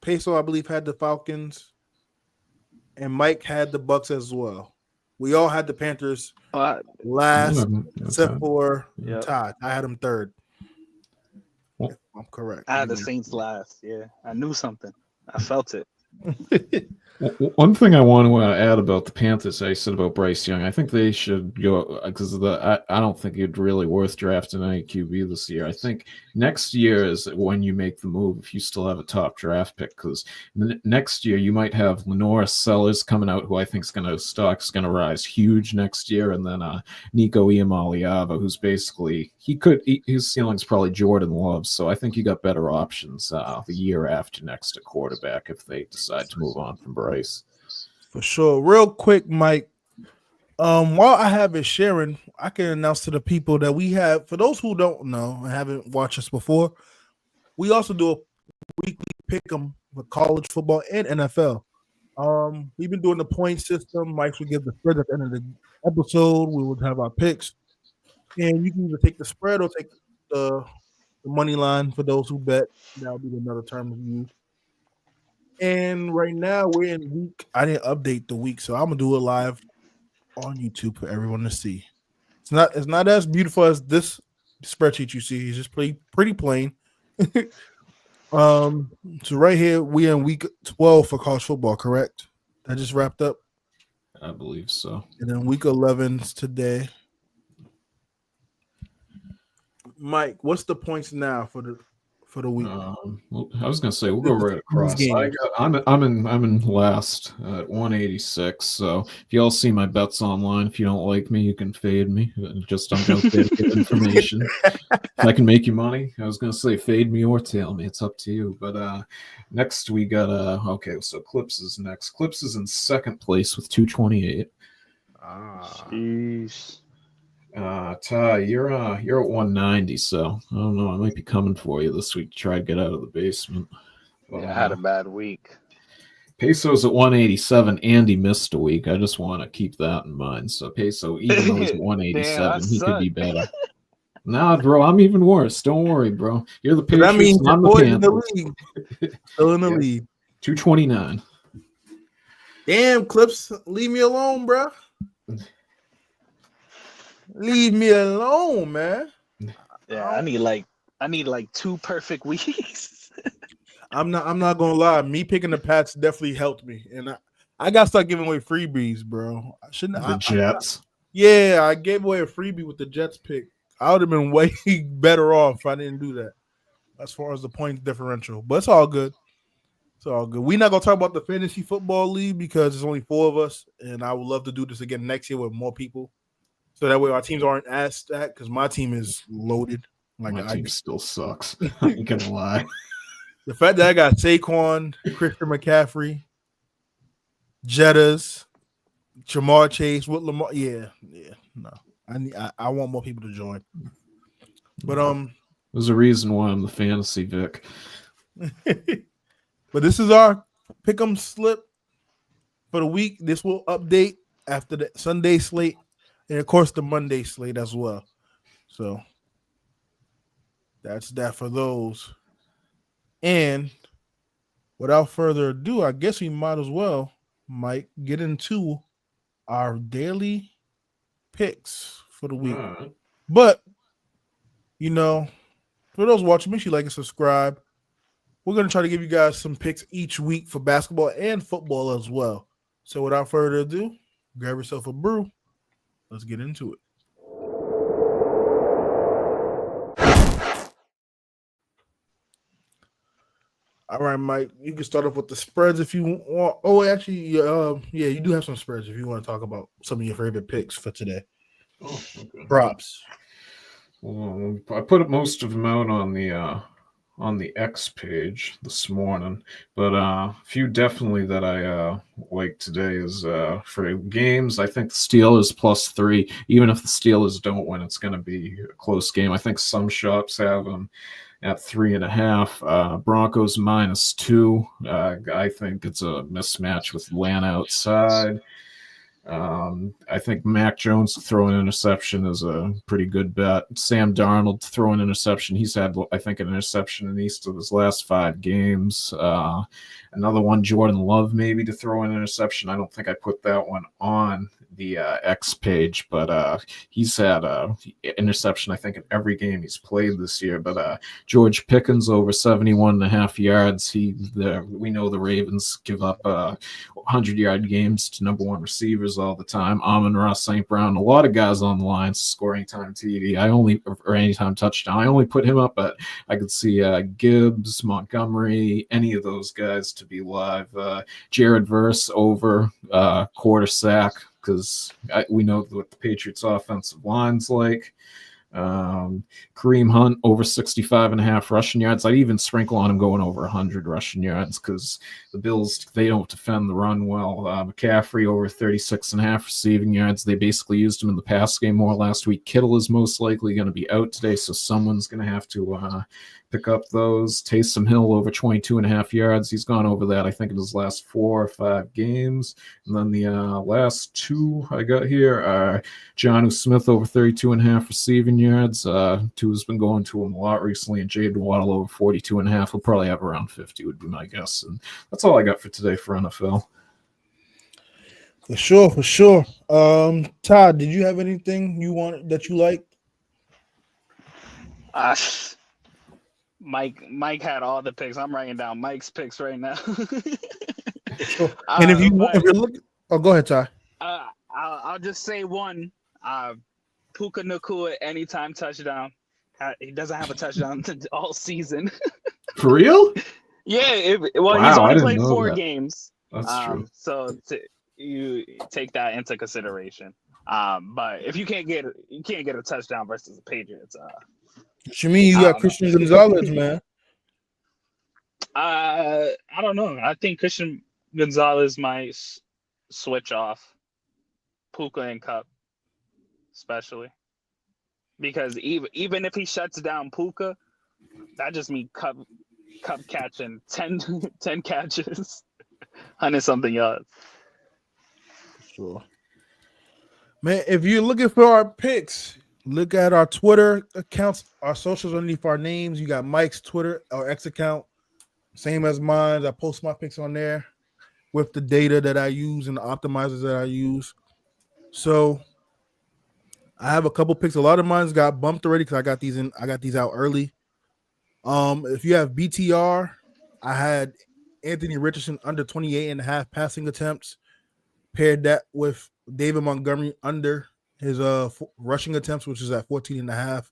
Peso, I believe, had the Falcons. And Mike had the Bucks as well. We all had the Panthers last, except for Ty. I had him third. If I'm correct. I had the Saints last. Yeah, I knew something. I felt it. One thing I want to add about the Panthers, I said about Bryce Young, I think they should go because I don't think it's really worth drafting any QB this year. I think next year is when you make the move if you still have a top draft pick, because next year you might have Lenore Sellers coming out, who I think stock's going to rise huge next year, and then Nico Iamaleava, who's basically his ceiling's probably Jordan Love, so I think you got better options the year after next at quarterback if they decide to move on from Bryce. For sure. Real quick, Mike. While I have it sharing, I can announce to the people that we have, for those who don't know and haven't watched us before, we also do a weekly pick 'em for college football and NFL. We've been doing the point system. Mike will give the spread at the end of the episode. We will have our picks. And you can either take the spread or take the money line for those who bet. That'll be another term to use. And right now we're in week. I didn't update the week, so I'm gonna do it live on YouTube for everyone to see. It's not as beautiful as this spreadsheet you see. It's just pretty plain. So right here we're in week 12 for college football, correct? That just wrapped up. I believe so. And then week 11's today. Mike, what's the points now for the week? Well, I was gonna say we'll go right across. I'm in last at 186. So if y'all see my bets online, if you don't like me, you can fade me. Just I'm gonna get information. If I can make you money, I was gonna say fade me or tail me. It's up to you. But next we got okay. So Clips is next. Clips is in second place with 228. Jeez. Ty, you're at 190, so I don't know. I might be coming for you this week to try to get out of the basement. Yeah, I had a bad week. Peso's at 187. Andy missed a week. I just want to keep that in mind. So Peso, even though he's at 187, he could be better. Nah, bro, I'm even worse. Don't worry, bro. You're the Patriots. That means I'm the in the Panthers. league. Still in the league. 229. Damn, Clips, leave me alone, bro. Leave me alone, man. Yeah, I need like 2 perfect weeks. I'm not gonna lie. Me picking the Pats definitely helped me, and I gotta start giving away freebies, bro. I shouldn't. The Jets. I gave away a freebie with the Jets pick. I would have been way better off if I didn't do that. As far as the points differential, but it's all good. It's all good. We're not gonna talk about the fantasy football league because there's only 4 of us, and I would love to do this again next year with more people. So that way our teams aren't as stacked because my team is loaded. Like my team still sucks. I ain't gonna lie. The fact that I got Saquon, Christian McCaffrey, Jettas, Jamar Chase with Lamar. No. I want more people to join. But there's a reason why I'm the fantasy Vic. But this is our pick'em slip for the week. This will update after the Sunday slate. And of course, the Monday slate as well. So that's that for those. And without further ado, I guess we might as well, Mike, get into our daily picks for the week. But, for those watching, make sure you like and subscribe. We're going to try to give you guys some picks each week for basketball and football as well. So without further ado, grab yourself a brew. Let's get into it. All right, Mike. You can start off with the spreads if you want. Oh, actually, you do have some spreads if you want to talk about some of your favorite picks for today. Oh, okay. Props. Well, I put most of them out on the X page this morning, but a few definitely that I like today is for games. I think the Steelers +3. Even if the Steelers don't win, it's going to be a close game. I think some shops have them at 3.5. Broncos -2. I think it's a mismatch with Atlanta outside. I think Mac Jones to throw an interception is a pretty good bet. Sam Darnold to throw an interception. He's had, I think, an interception in each of his last 5 games. Another one, Jordan Love, maybe to throw an interception. I don't think I put that one on the X page, but he's had interception, I think, in every game he's played this year. But George Pickens over 71.5 yards. We know the Ravens give up 100-yard games to number one receivers all the time. Amon-Ra St. Brown, a lot of guys on the line scoring time TD. Or anytime touchdown. I only put him up, but I could see Gibbs, Montgomery, any of those guys to be live. Jared Verse over quarter sack, because we know what the Patriots' offensive line's like. Kareem Hunt over 65.5 rushing yards. I'd even sprinkle on him going over 100 rushing yards, because the Bills, they don't defend the run well. McCaffrey over 36.5 receiving yards. They basically used him in the pass game more last week. Kittle is most likely going to be out today, so someone's going to have to pick up those. Taysom Hill over 22.5 yards. He's gone over that, I think, in his last 4 or 5 games. And then the last 2 I got here are Jonnu Smith over 32.5 receiving yards. Tua's been going to him a lot recently, and Jayden Waddle over 42.5. He'll probably have around 50 would be my guess. And that's all I got for today for NFL. For sure. Todd, did you have anything you wanted that you liked? Mike had all the picks. I'm writing down Mike's picks right now. Sure. And if you're looking, go ahead, Ty. I'll just say one. Puka Nacua anytime touchdown. He doesn't have a touchdown all season. For real? Yeah. He's Wow, only played 4 games. That's true. So you take that into consideration. But if you can't get a touchdown versus the Patriots. What you mean you got Christian Gonzalez, man? I don't know. I think Christian Gonzalez might switch off Puka and Cup, especially because even if he shuts down Puka, that just means Cup catching 10 catches, 100-something yards. Sure, man. If you're looking for our picks, look at our Twitter accounts, our socials underneath our names. You got Mike's Twitter or X account, same as mine. I post my picks on there with the data that I use and the optimizers that I use. So I have a couple picks. A lot of mine's got bumped already because I got these out early. If you have BTR, I had Anthony Richardson under 28.5 passing attempts. Paired that with David Montgomery under his rushing attempts, which is at 14.5.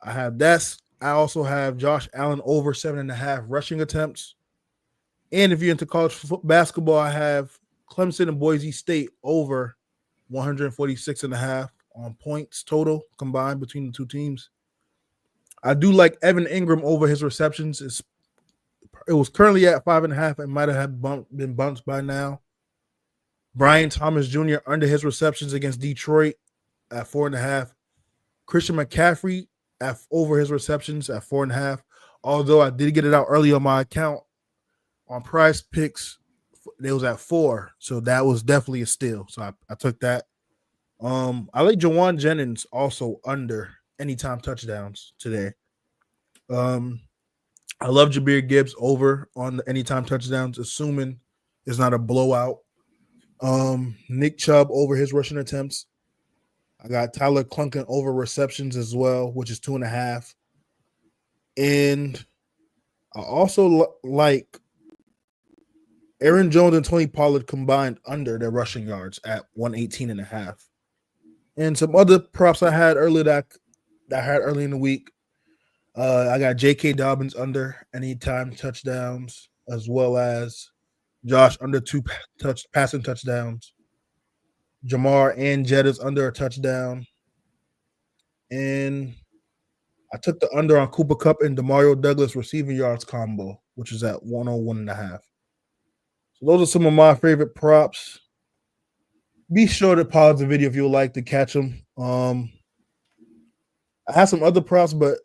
I have that. I also have Josh Allen over 7.5 rushing attempts. And if you're into college basketball, I have Clemson and Boise State over 146.5 on points total combined between the two teams. I do like Evan Ingram over his receptions. It was currently at 5.5. It might have been bumped by now. Brian Thomas Jr. under his receptions against Detroit at 4.5. Christian McCaffrey over his receptions at 4.5. Although I did get it out early on my account on Prize Picks, it was at 4. So that was definitely a steal. So I took that. I like Jawan Jennings also under anytime touchdowns today. I love Jahmyr Gibbs over on the anytime touchdowns, assuming it's not a blowout. Nick Chubb over his rushing attempts. I got Tyler Clunkin over receptions as well, which is 2.5. And I also like Aaron Jones and Tony Pollard combined under their rushing yards at 118.5. And some other props I had earlier that I had early in the week. I got J.K. Dobbins under anytime touchdowns, as well as Josh under 2 passing touchdowns. Jamar and Jettas under a touchdown. And I took the under on Cooper Kupp and Demario Douglas receiving yards combo, which is at 101.5. So those are some of my favorite props. Be sure to pause the video if you would like to catch them. I have some other props, but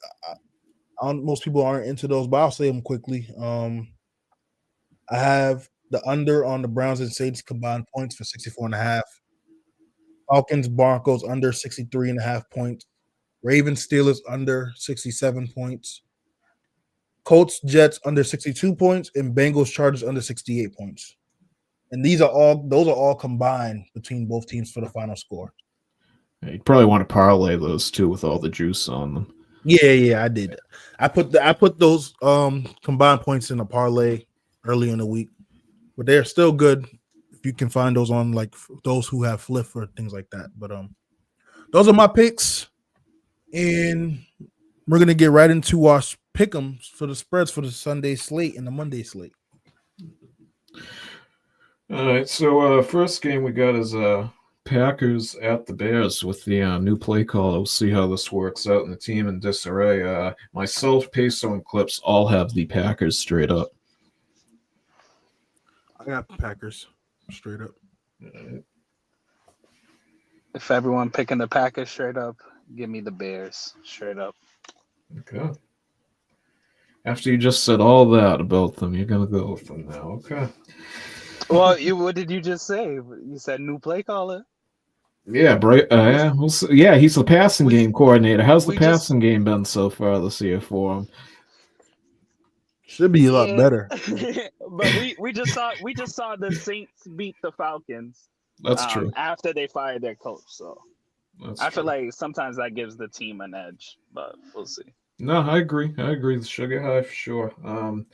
most people aren't into those, but I'll say them quickly. I have the under on the Browns and Saints combined points for 64.5. Falcons Broncos under 63.5 points. Ravens Steelers under 67 points. Colts Jets under 62 points, and Bengals Chargers under 68 points. And those are all combined between both teams for the final score. Yeah, you probably want to parlay those two with all the juice on them. Yeah, I did. I put those combined points in a parlay early in the week, but they're still good if you can find those on like those who have flip or things like that. But those are my picks, and we're gonna get right into our pick'ems for the spreads for the Sunday slate and the Monday slate. All right, so first game we got is Packers at the Bears with the new play call. We'll see how this works out in the team in disarray. Myself, Peso, and Clips all have the Packers straight up. I got Packers straight up. If everyone picking the Packers straight up, give me the Bears straight up. Okay. After you just said all that about them, you're gonna go with them now. Okay. Well, what did you just say? You said new play caller. Yeah, yeah, he's the passing game coordinator. How's the passing game been so far this year for him? Should be a lot better. But we just saw the Saints beat the Falcons. That's true. After they fired their coach, so I feel like sometimes that gives the team an edge, but we'll see. No, I agree. The sugar high for sure.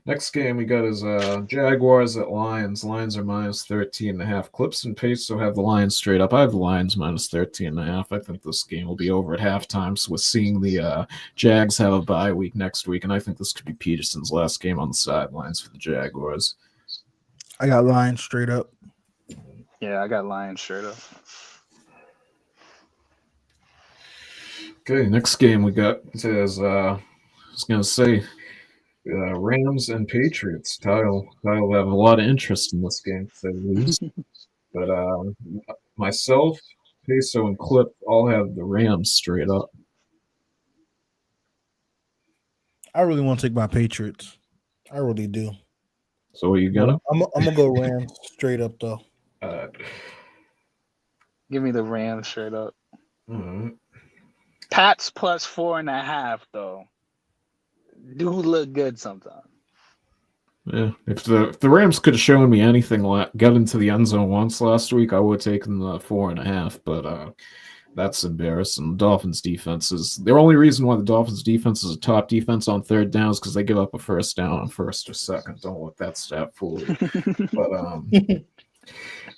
Next game we got is Jaguars at Lions. Lions are minus 13.5. Clips and Peso have the Lions straight up. I have the Lions minus 13.5. I think this game will be over at halftime. So we're seeing the Jags have a bye week next week, and I think this could be Peterson's last game on the sidelines for the Jaguars. I got Lions straight up. Yeah, I got Lions straight up. Okay, next game we got is I was gonna say Rams and Patriots. Kyle have a lot of interest in this game, to say the least. But myself, Peso, and Clip all have the Rams straight up. I really want to take my Patriots. I really do. So what are you gonna? I'm gonna go Rams straight up though. Give me the Rams straight up. Right. Pats plus 4.5 though. Do look good sometimes. Yeah, if the Rams could have shown me anything, got into the end zone once last week, I would have taken the 4.5. But that's embarrassing. The Dolphins defense is the only reason why the Dolphins defense is a top defense on third down is because they give up a first down on first or second. Don't let that stat fool you. But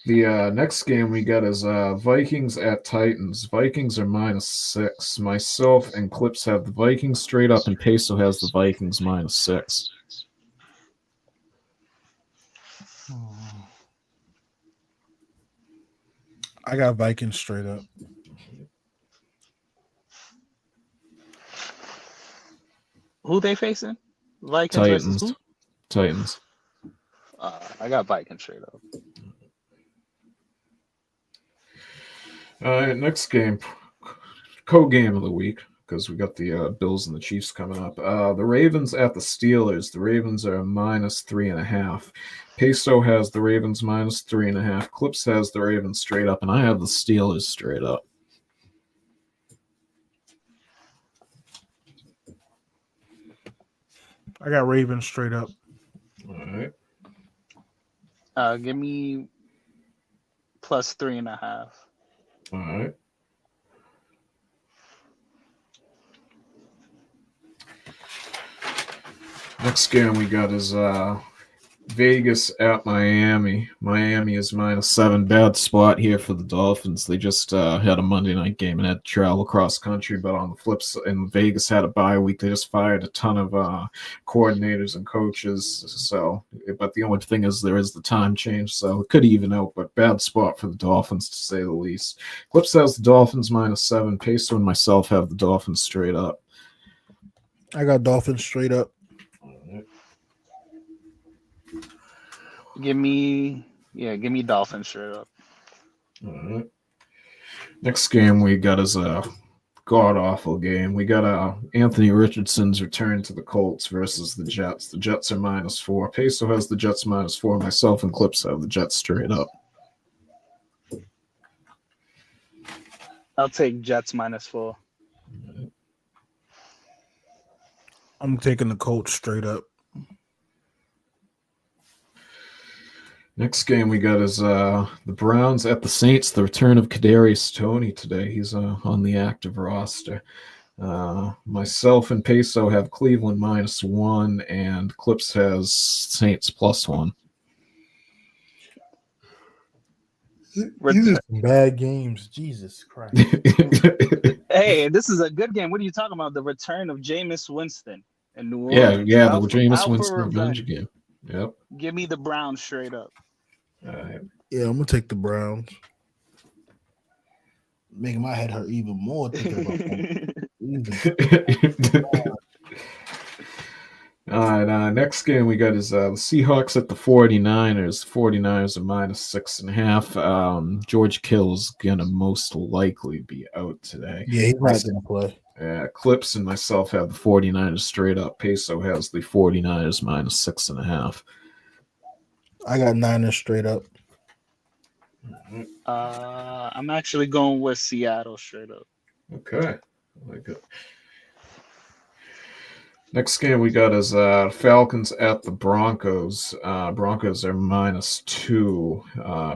the next game we got is Vikings at Titans. Vikings are minus 6. Myself and Clips have the Vikings straight up, and Peso has the Vikings minus 6. I got Vikings straight up. Who they facing? Vikings Titans. versus who? Titans. I got Vikings straight up. All right, next game, co-game of the week, because we got the Bills and the Chiefs coming up. The Ravens at the Steelers. The Ravens are minus 3.5. Peso has the Ravens minus 3.5. Clips has the Ravens straight up, and I have the Steelers straight up. I got Ravens straight up. All right. Give me plus 3.5. All right. Next game we got is Vegas at Miami. Miami is minus 7. Bad spot here for the Dolphins. They just had a Monday night game and had to travel across country, but on the flip side, and Vegas had a bye week. They just fired a ton of coordinators and coaches. So, but the only thing is there is the time change, so it could even out. But bad spot for the Dolphins to say the least. Clips has the Dolphins minus 7. Peso and myself have the Dolphins straight up. I got Dolphins straight up. Give me Dolphins straight up. All right. Next game we got is a god-awful game. We got Anthony Richardson's return to the Colts versus the Jets. The Jets are minus 4. Peso has the Jets minus 4. Myself and Clips have the Jets straight up. I'll take Jets minus 4. I'm taking the Colts straight up. Next game we got is the Browns at the Saints. The return of Kadarius Toney today. He's on the active roster. Myself and Peso have Cleveland -1, and Clips has Saints +1. These are some bad games. Jesus Christ. Hey, this is a good game. What are you talking about? The return of Jameis Winston in New Orleans. Yeah, the Out Jameis for Winston revenge. revenge game. Yep. Give me the Browns straight up. All right. Yeah, I'm gonna take the Browns. Making my head hurt even more thinking about that. All right, next game we got is the Seahawks at the 49ers. 49ers are -6.5. George Kittle's gonna most likely be out today. Yeah, he's not gonna play. Clips and myself have the 49ers straight up. Peso has the 49ers -6.5. I got Niners straight up. I'm actually going with Seattle straight up. Okay. I like it. Next game we got is Falcons at the Broncos. Broncos are -2.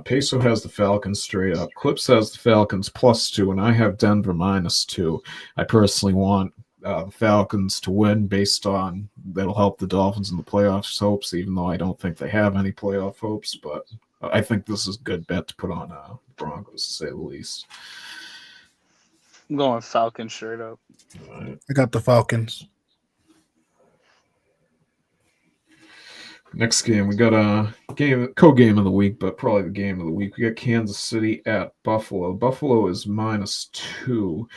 Peso has the Falcons straight up. Clips has the Falcons +2, and I have Denver -2. I personally want the Falcons to win based on that'll help the Dolphins in the playoffs hopes, even though I don't think they have any playoff hopes. But I think this is a good bet to put on Broncos, to say the least. I'm going Falcons straight up. All right. I got the Falcons. Next game, we got a co-game of the week, but probably the game of the week. We got Kansas City at Buffalo. Buffalo is -2.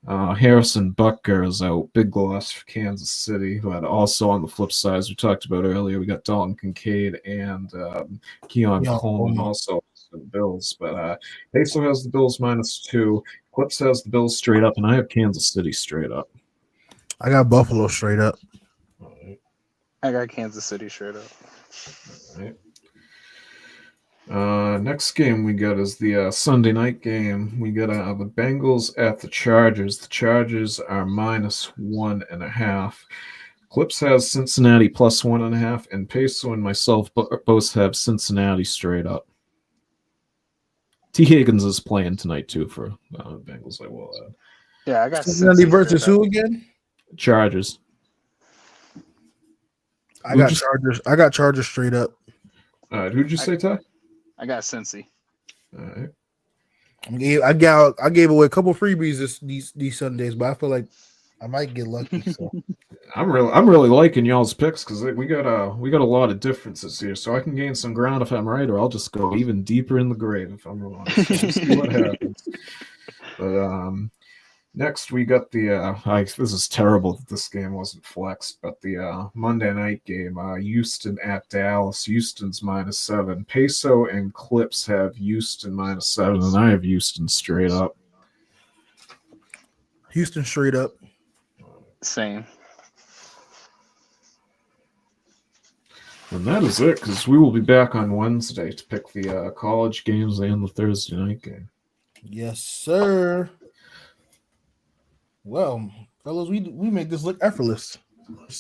Harrison Butker is out. Big loss for Kansas City. But also on the flip side, as we talked about earlier, we got Dalton Kincaid and Keon Coleman also for the Bills. But Peso has the Bills -2. Clips has the Bills straight up, and I have Kansas City straight up. I got Buffalo straight up. All right. I got Kansas City straight up. All right. Next game we got is the Sunday night game. We got the Bengals at the Chargers. The Chargers are -1.5. Clips has Cincinnati +1.5, and Peso and myself both have Cincinnati straight up. T. Higgins is playing tonight too for Bengals. I will add. Yeah, I got Cincinnati Cincy versus straight who up. again? Chargers. I got Chargers. I got Chargers straight up. All right, who'd you say, Ty? I got Cincy. All right. I gave away a couple freebies these Sundays, but I feel like I might get lucky. So I'm really liking y'all's picks because we got a lot of differences here, so I can gain some ground if I'm right, or I'll just go even deeper in the grave if I'm wrong. So we'll see what happens. But next we got the this is terrible that this game wasn't flexed, but the Monday night game, Houston at Dallas. Houston's -7. Peso and Clips have Houston -7, and I have Houston straight up. Houston straight up. Same. And that is it, because we will be back on Wednesday to pick the college games and the Thursday night game. Yes, sir. Well, fellas, we make this look effortless.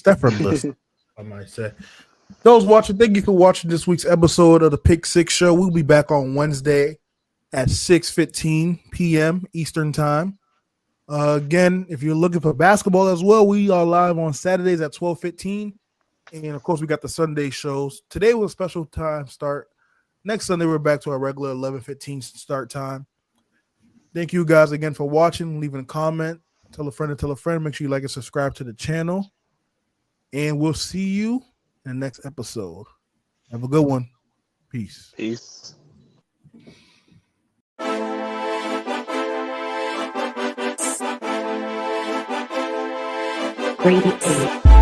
Effortless, I might say. Those watching, thank you for watching this week's episode of the Pick6 Show. We'll be back on Wednesday at 6:15 p.m. Eastern Time. Again, if you're looking for basketball as well, we are live on Saturdays at 12:15. And, of course, we got the Sunday shows. Today was a special time start. Next Sunday, we're back to our regular 11:15 start time. Thank you guys again for watching, leaving a comment. Tell a friend to tell a friend. Make sure you like and subscribe to the channel. And we'll see you in the next episode. Have a good one. Peace. Peace. Grady 8.